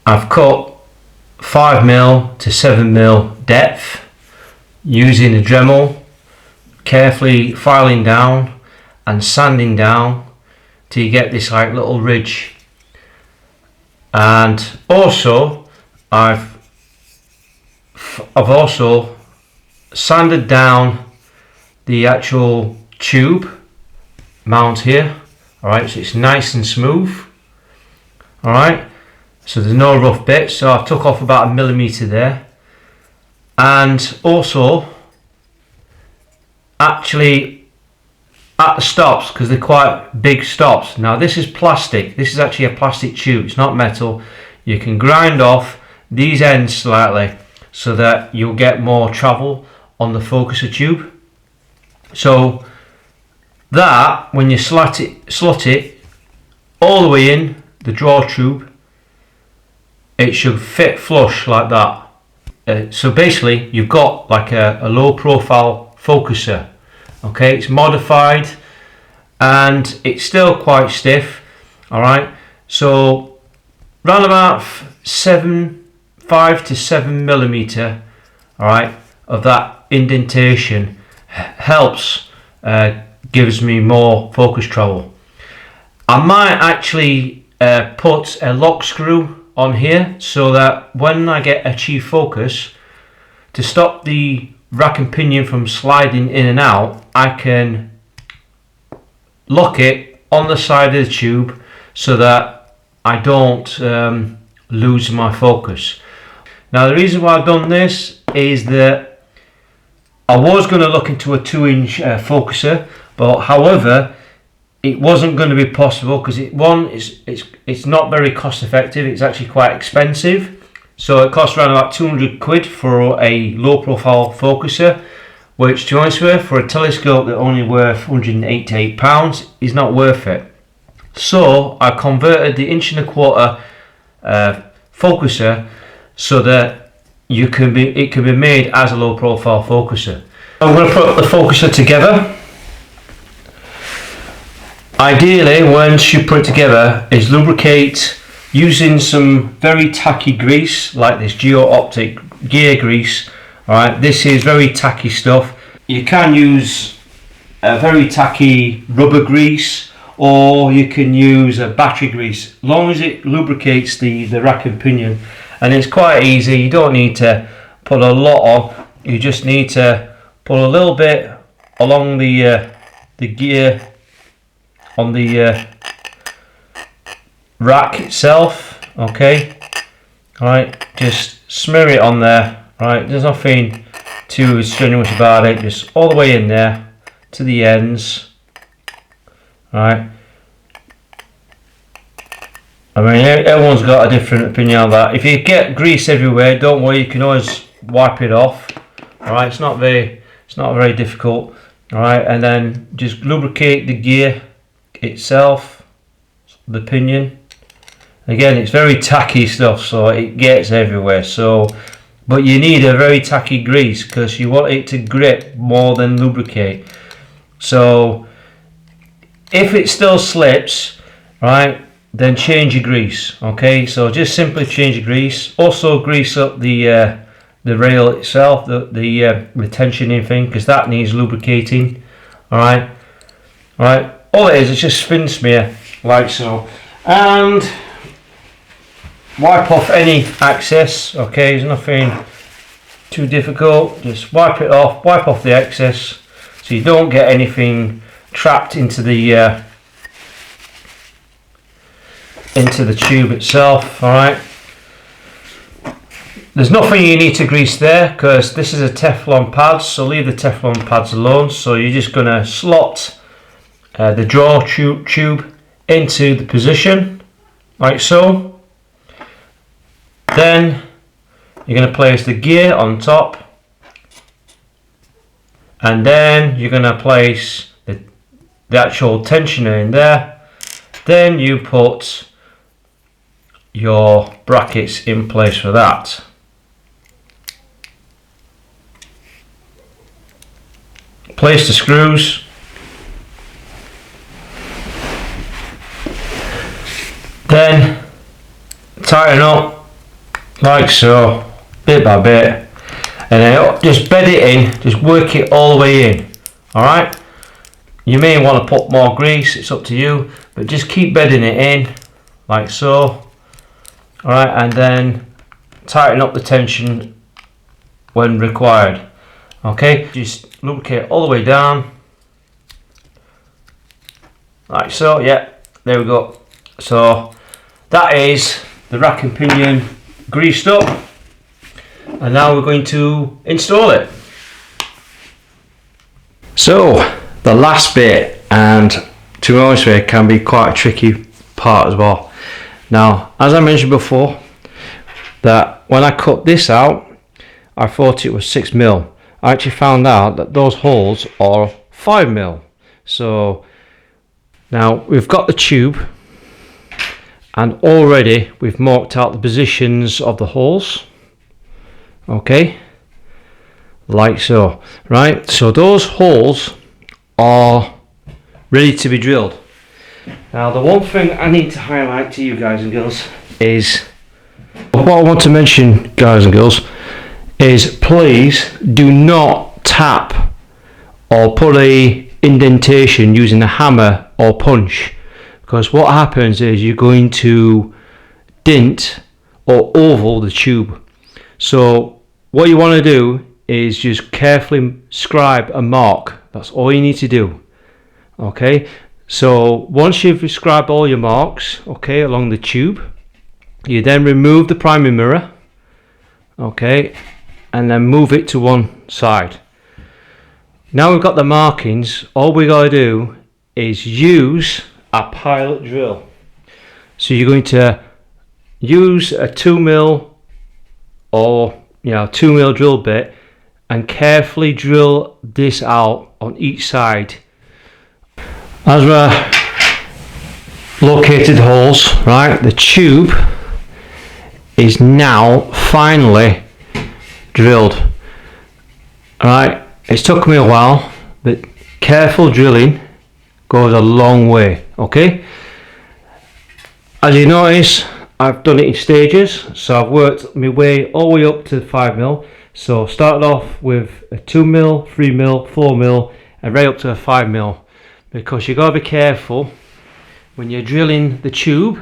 I've cut 5mm to 7mm depth using a Dremel, carefully filing down and sanding down till you get this like little ridge. And also I've also sanded down the actual tube mount here. Alright, so it's nice and smooth. Alright, so there's no rough bits, so I took off about 1mm there. And also actually at the stops, because they're quite big stops. Now this is plastic, this is actually a plastic tube, it's not metal. You can grind off these ends slightly so that you'll get more travel on the focuser tube. So that when you slot it all the way in the draw tube, it should fit flush like that. So basically you've got like a low profile focuser. Okay, it's modified and it's still quite stiff. Alright, so round about 5 to 7mm, alright, of that indentation helps, gives me more focus travel. I might actually put a lock screw on here so that when I get a chief focus, to stop the rack and pinion from sliding in and out, I can lock it on the side of the tube so that I don't lose my focus. Now the reason why I've done this is that I was going to look into a 2-inch focuser, but however it wasn't going to be possible because it's not very cost effective. It's actually quite expensive. So it costs around about 200 quid for a low profile focuser, which to be honest with you, for a telescope that only worth £188 is not worth it. So I converted the 1.25" focuser so that it can be made as a low profile focuser. I'm going to put the focuser together. Ideally, once you put it together, is lubricate using some very tacky grease like this geo-optic gear grease. Alright, this is very tacky stuff. You can use a very tacky rubber grease, or you can use a battery grease, as long as it lubricates the rack and pinion. And it's quite easy, you don't need to put a lot on, you just need to put a little bit along the gear on the rack itself. Okay, alright, just smear it on there. Right, there's nothing too strenuous about it, just all the way in there to the ends. Right, I mean everyone's got a different opinion on that. If you get grease everywhere, don't worry, you can always wipe it off. Alright, it's not very difficult. Alright, and then just lubricate the gear itself, the pinion. Again, it's very tacky stuff, so it gets everywhere. So, but you need a very tacky grease because you want it to grip more than lubricate. So if it still slips, right, then change your grease. Okay, so just simply change your grease. Also grease up the rail itself, the tensioning thing, because that needs lubricating. All right. All it is just spin smear like so, and wipe off any excess. Okay, there's nothing too difficult. Just wipe it off. Wipe off the excess so you don't get anything trapped into the into the tube itself. All right. There's nothing you need to grease there because this is a Teflon pad, so leave the Teflon pads alone. So you're just going to slot the draw tube into the position, like so. Then you're going to place the gear on top, and then you're going to place the actual tensioner in there. Then you put your brackets in place for that. Place the screws. Then tighten up like so, bit by bit, and then just bed it in, just work it all the way in. Alright, you may want to put more grease, it's up to you, but just keep bedding it in like so. Alright, and then tighten up the tension when required. Okay, just lubricate all the way down like so. Yeah, there we go. So that is the rack and pinion greased up, and now we're going to install it. So the last bit, and to be honest with you, it can be quite a tricky part as well. Now, as I mentioned before, that when I cut this out, I thought it was 6mm. I actually found out that those holes are 5mm. So now we've got the tube, and already we've marked out the positions of the holes. Okay, like so. Right, so those holes are ready to be drilled. Now the one thing I need to highlight to you guys and girls is, what I want to mention, guys and girls, is please do not tap or put a indentation using a hammer or punch, because what happens is you're going to dent or oval the tube. So what you want to do is just carefully scribe a mark. That's all you need to do. Okay, so once you've scribed all your marks, okay, along the tube, you then remove the primary mirror, okay, and then move it to one side. Now we've got the markings, all we got to do is use a pilot drill. So you're going to use a 2mm or 2mm drill bit and carefully drill this out on each side. As we're located holes, right, the tube is now finally drilled. Alright, it's took me a while, but careful drilling goes a long way. Okay, as you notice, I've done it in stages, so I've worked my way all the way up to 5mm. So started off with a 2mm, 3mm, 4mm, and right up to a 5mm, because you got to be careful when you're drilling the tube.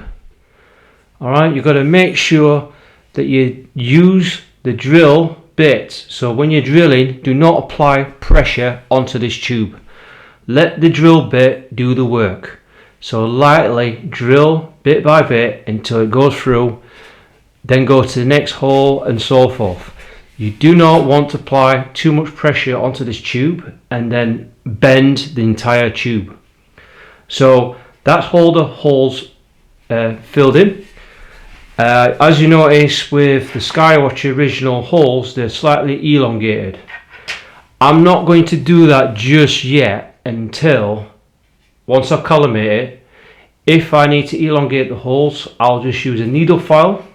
Alright, you've got to make sure that you use the drill bit. So when you're drilling, do not apply pressure onto this tube. Let the drill bit do the work. So lightly drill bit by bit until it goes through, then go to the next hole and so forth. You do not want to apply too much pressure onto this tube and then bend the entire tube. So that's all the holes filled in. As you notice with the Skywatcher original holes, they're slightly elongated. I'm not going to do that just yet until once I collimate it. If I need to elongate the holes, I'll just use a needle file.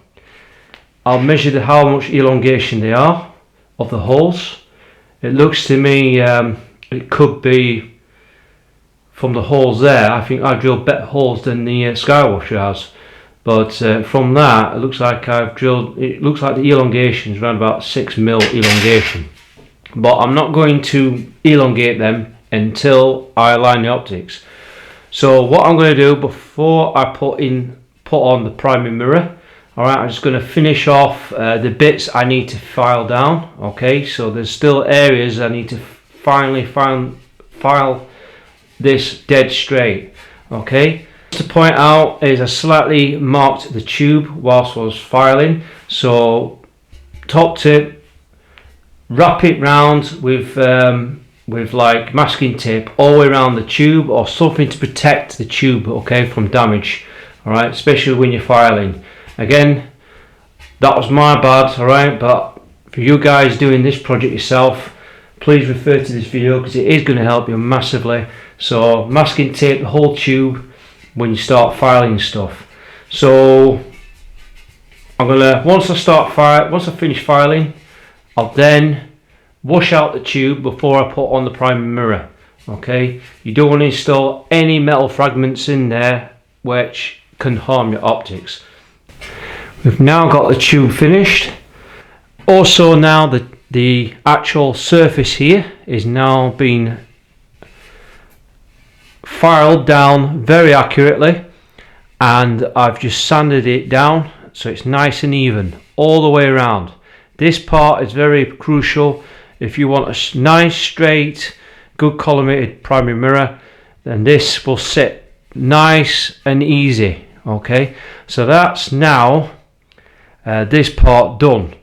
I'll measure how much elongation they are of the holes. It looks to me it could be from the holes there. I think I drilled better holes than the Skywatcher has. But from that, it looks like I've drilled. It looks like the elongation is around about 6mm elongation. But I'm not going to elongate them until I align the optics. So what I'm going to do before I put on the primary mirror, alright, I'm just going to finish off the bits I need to file down. Okay, so there's still areas I need to finally file this dead straight. Okay, To point out is I slightly marked the tube whilst I was filing, so top tip, wrap it round with like masking tape all the way around the tube, or something to protect the tube, okay, from damage. All right, especially when you're filing. Again, that was my bad, all right, but for you guys doing this project yourself, please refer to this video because it is going to help you massively. So masking tape the whole tube when you start filing stuff. So I'm gonna, once I finish filing, I'll then wash out the tube before I put on the primary mirror. Okay, you don't want to install any metal fragments in there which can harm your optics. We've now got the tube finished. Also now the actual surface here is now being filed down very accurately, and I've just sanded it down so it's nice and even all the way around. This part is very crucial. If you want a nice straight good collimated primary mirror, then this will sit nice and easy. Okay, so that's now this part done.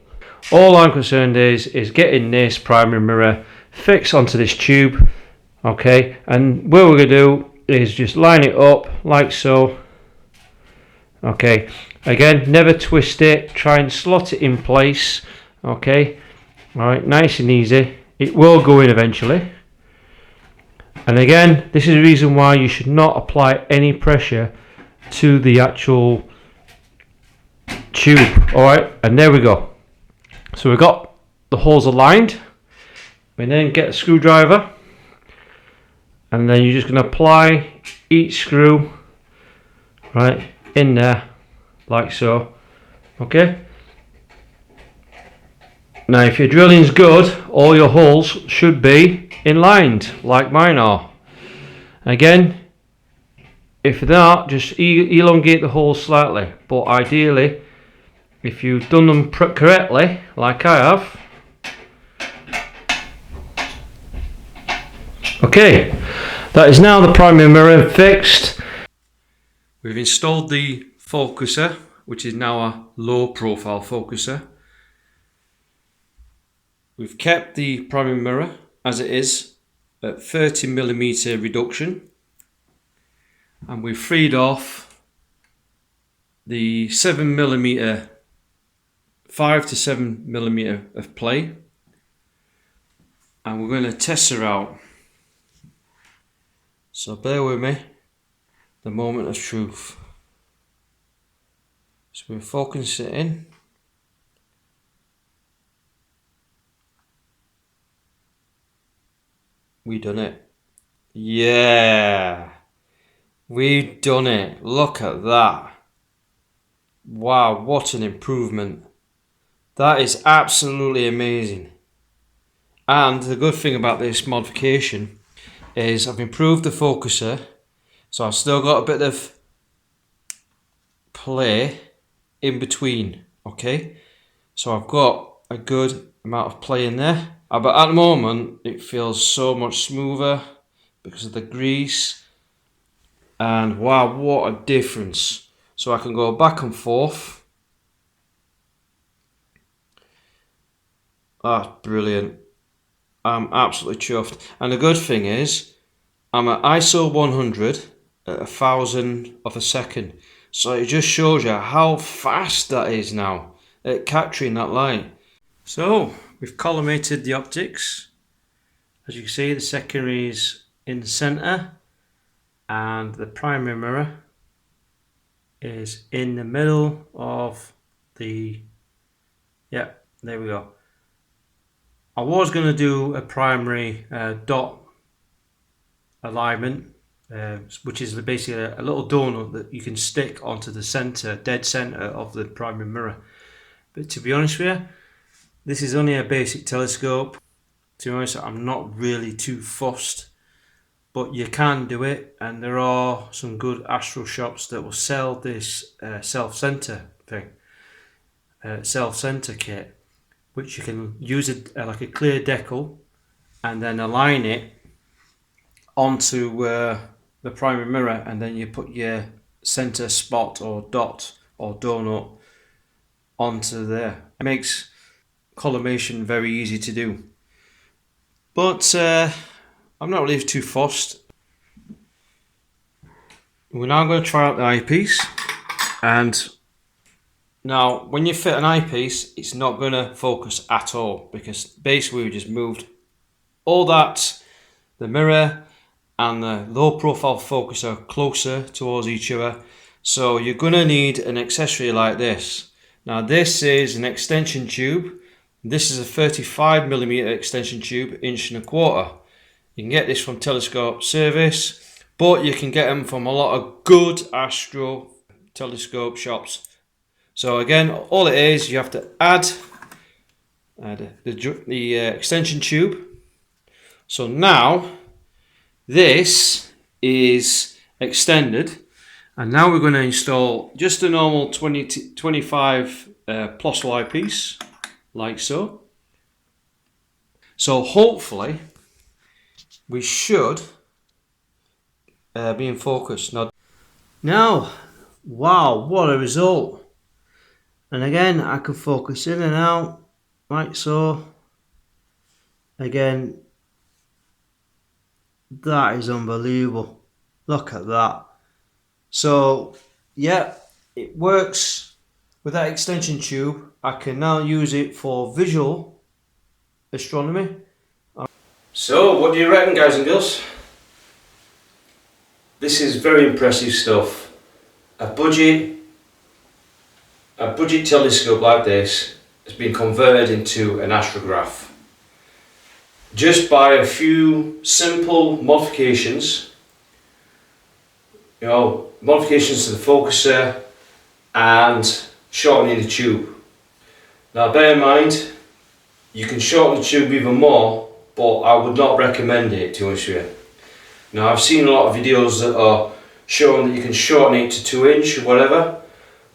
All I'm concerned is getting this primary mirror fixed onto this tube. Okay, and what we're going to do is just line it up like so. Okay, again, never twist it, try and slot it in place. Okay, alright, nice and easy. It will go in eventually. And again, this is the reason why you should not apply any pressure to the actual tube. Alright, and there we go. So we've got the holes aligned. We then get a screwdriver, and then you're just going to apply each screw right in there like so. Okay, now if your drilling's good, all your holes should be inlined like mine are. Again, if not, just elongate the holes slightly, but ideally if you've done them correctly like I have. Okay, that is now the primary mirror fixed. We've installed the focuser, which is now a low profile focuser. We've kept the primary mirror as it is at 30mm reduction, and we've freed off the 7mm, 5 to 7mm of play, and we're going to test her out. So bear with me, the moment of truth. So we're focusing it in. We done it. Yeah, we done it. Look at that. Wow, what an improvement. That is absolutely amazing. And the good thing about this modification is I've improved the focuser, so I've still got a bit of play in between. Okay, so I've got a good amount of play in there, but at the moment it feels so much smoother because of the grease, and wow, what a difference. So I can go back and forth. That's brilliant. I'm absolutely chuffed. And the good thing is I'm at ISO 100 at 1,000 of a second, so it just shows you how fast that is now at capturing that light. So we've collimated the optics. As you can see, the secondary is in the center and the primary mirror is in the middle of the, yeah, there we go. I was going to do a primary dot alignment, which is basically a little donut that you can stick onto the center, dead center of the primary mirror. But to be honest with you, this is only a basic telescope. To be honest, I'm not really too fussed, but you can do it, and there are some good astro shops that will sell this self-center thing, self-center kit, which you can use it like a clear decal and then align it onto the primary mirror, and then you put your center spot or dot or donut onto there. It makes collimation very easy to do. But I'm not really too fussed. We're now going to try out the eyepiece, and now when you fit an eyepiece, it's not going to focus at all, because basically we just moved all that, the mirror and the low profile focuser closer towards each other. So you're going to need an accessory like this. Now this is an extension tube. This is a 35mm extension tube, 1.25". You can get this from Telescope Service, but you can get them from a lot of good astro telescope shops. So again, all it is, you have to add the extension tube. So now this is extended, and now we're going to install just a normal 25 Plössl eyepiece, like so. So hopefully we should be in focus. Now, wow, what a result! And again, I can focus in and out, like so. Again, that is unbelievable. Look at that. So, yeah, it works with that extension tube. I can now use it for visual astronomy. So, what do you reckon, guys and girls? This is very impressive stuff. A budget telescope like this has been converted into an astrograph just by a few simple modifications. Modifications to the focuser and shortening the tube. Now bear in mind, you can shorten the tube even more, but I would not recommend it, to be honest with you. Now I've seen a lot of videos that are showing that you can shorten it to 2" or whatever,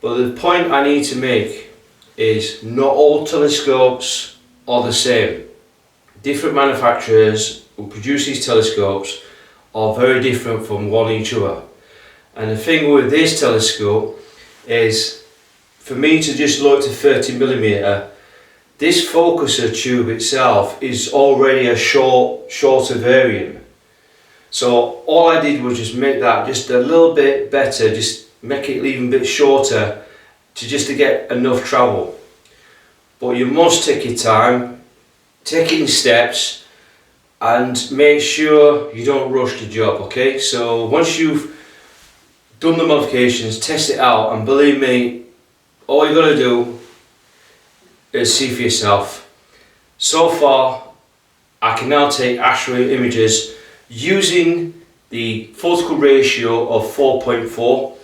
but the point I need to make is not all telescopes are the same. Different manufacturers who produce these telescopes are very different from one each other. And the thing with this telescope is, for me to just load to 30mm, this focuser tube itself is already a shorter variant. So all I did was just make that just a little bit better, just make it even a bit shorter to get enough travel. But you must take your time, take it in steps, and make sure you don't rush the job, okay? So once you've done the modifications, test it out, and believe me, all you got to do is see for yourself. So far, I can now take astro images using the focal ratio of 4.4.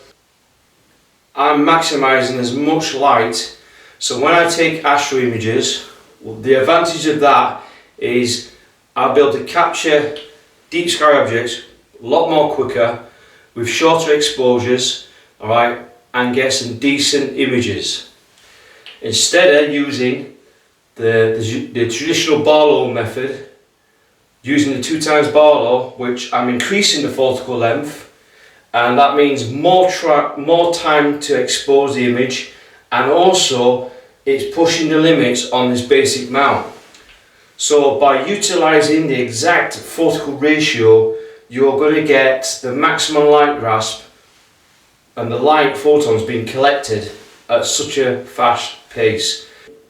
I'm maximising as much light, so when I take astro images, the advantage of that is I'll be able to capture deep sky objects a lot more quicker with shorter exposures, alright, and get some decent images. Instead of using the traditional Barlow method, using the 2x Barlow, which I'm increasing the focal length, and that means more time to expose the image, and also it's pushing the limits on this basic mount. So by utilising the exact focal ratio, you're going to get the maximum light grasp and the light photons being collected at such a fast pace.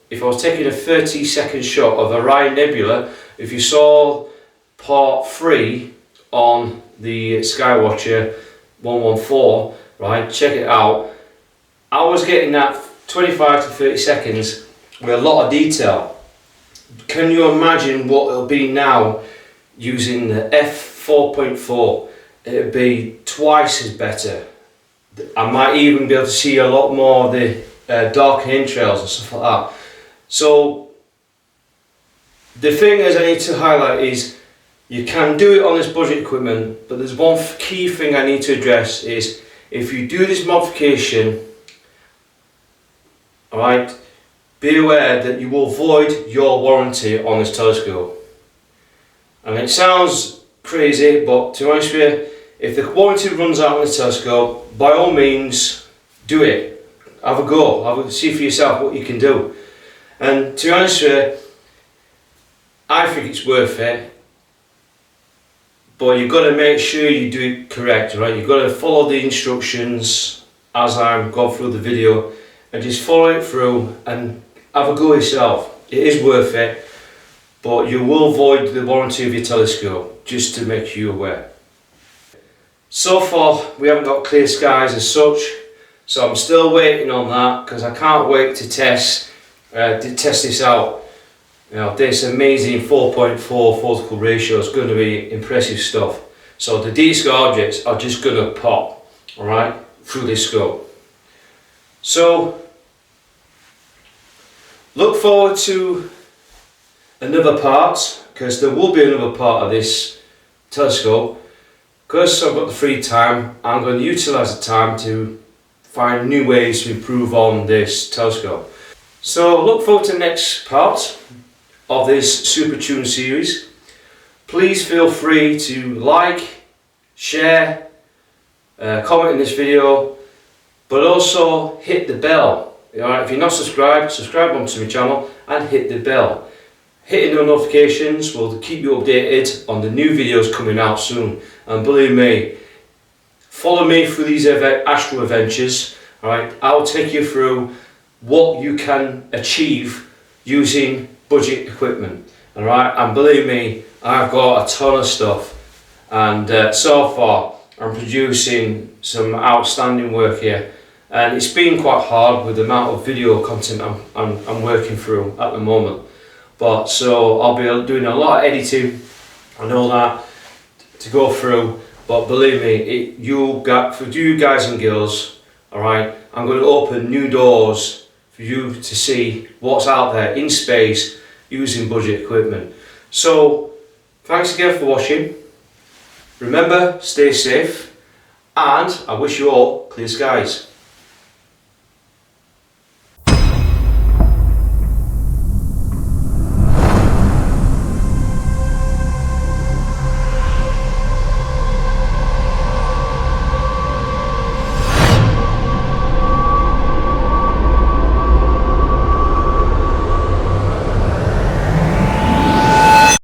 If I was taking a 30-second shot of Orion Nebula, if you saw part 3 on the Skywatcher 114, right, check it out, I was getting that 25 to 30 seconds with a lot of detail. Can you imagine what it'll be now using the f4.4? It'll be twice as better. I might even be able to see a lot more of the darker entrails and stuff like that. So the thing is I need to highlight is you can do it on this budget equipment, but there's one key thing I need to address is if you do this modification, alright, be aware that you will void your warranty on this telescope. And it sounds crazy, but to be honest with you, if the warranty runs out on the telescope, by all means do it. Have a go, see for yourself what you can do. And to be honest with you, I think it's worth it, but you've got to make sure you do it correct, right? You've got to follow the instructions as I'm going through the video, and just follow it through and have a go yourself. It is worth it, but you will void the warranty of your telescope, just to make you aware. So far we haven't got clear skies as such, so I'm still waiting on that, because I can't wait to test this out. You know, this amazing 4.4 photical ratio is going to be impressive stuff. So the DSLR objects are just going to pop, alright, through this scope. So look forward to another part, because there will be another part of this telescope. Because I've got the free time, I'm going to utilise the time to find new ways to improve on this telescope. So look forward to the next part of this Super Tune series. Please feel free to like, share, comment in this video, but also hit the bell. Alright, if you're not subscribed, subscribe onto my channel and hit the bell. Hitting the notifications will keep you updated on the new videos coming out soon. And believe me, follow me through these astro adventures. Alright, I'll take you through what you can achieve using budget equipment. Alright, and believe me, I've got a ton of stuff, and so far I'm producing some outstanding work here, and it's been quite hard with the amount of video content I'm working through at the moment. But so I'll be doing a lot of editing and all that to go through, but believe me, for you guys and girls, alright, I'm going to open new doors for you to see what's out there in space using budget equipment. So thanks again for watching. Remember, stay safe, and I wish you all clear skies.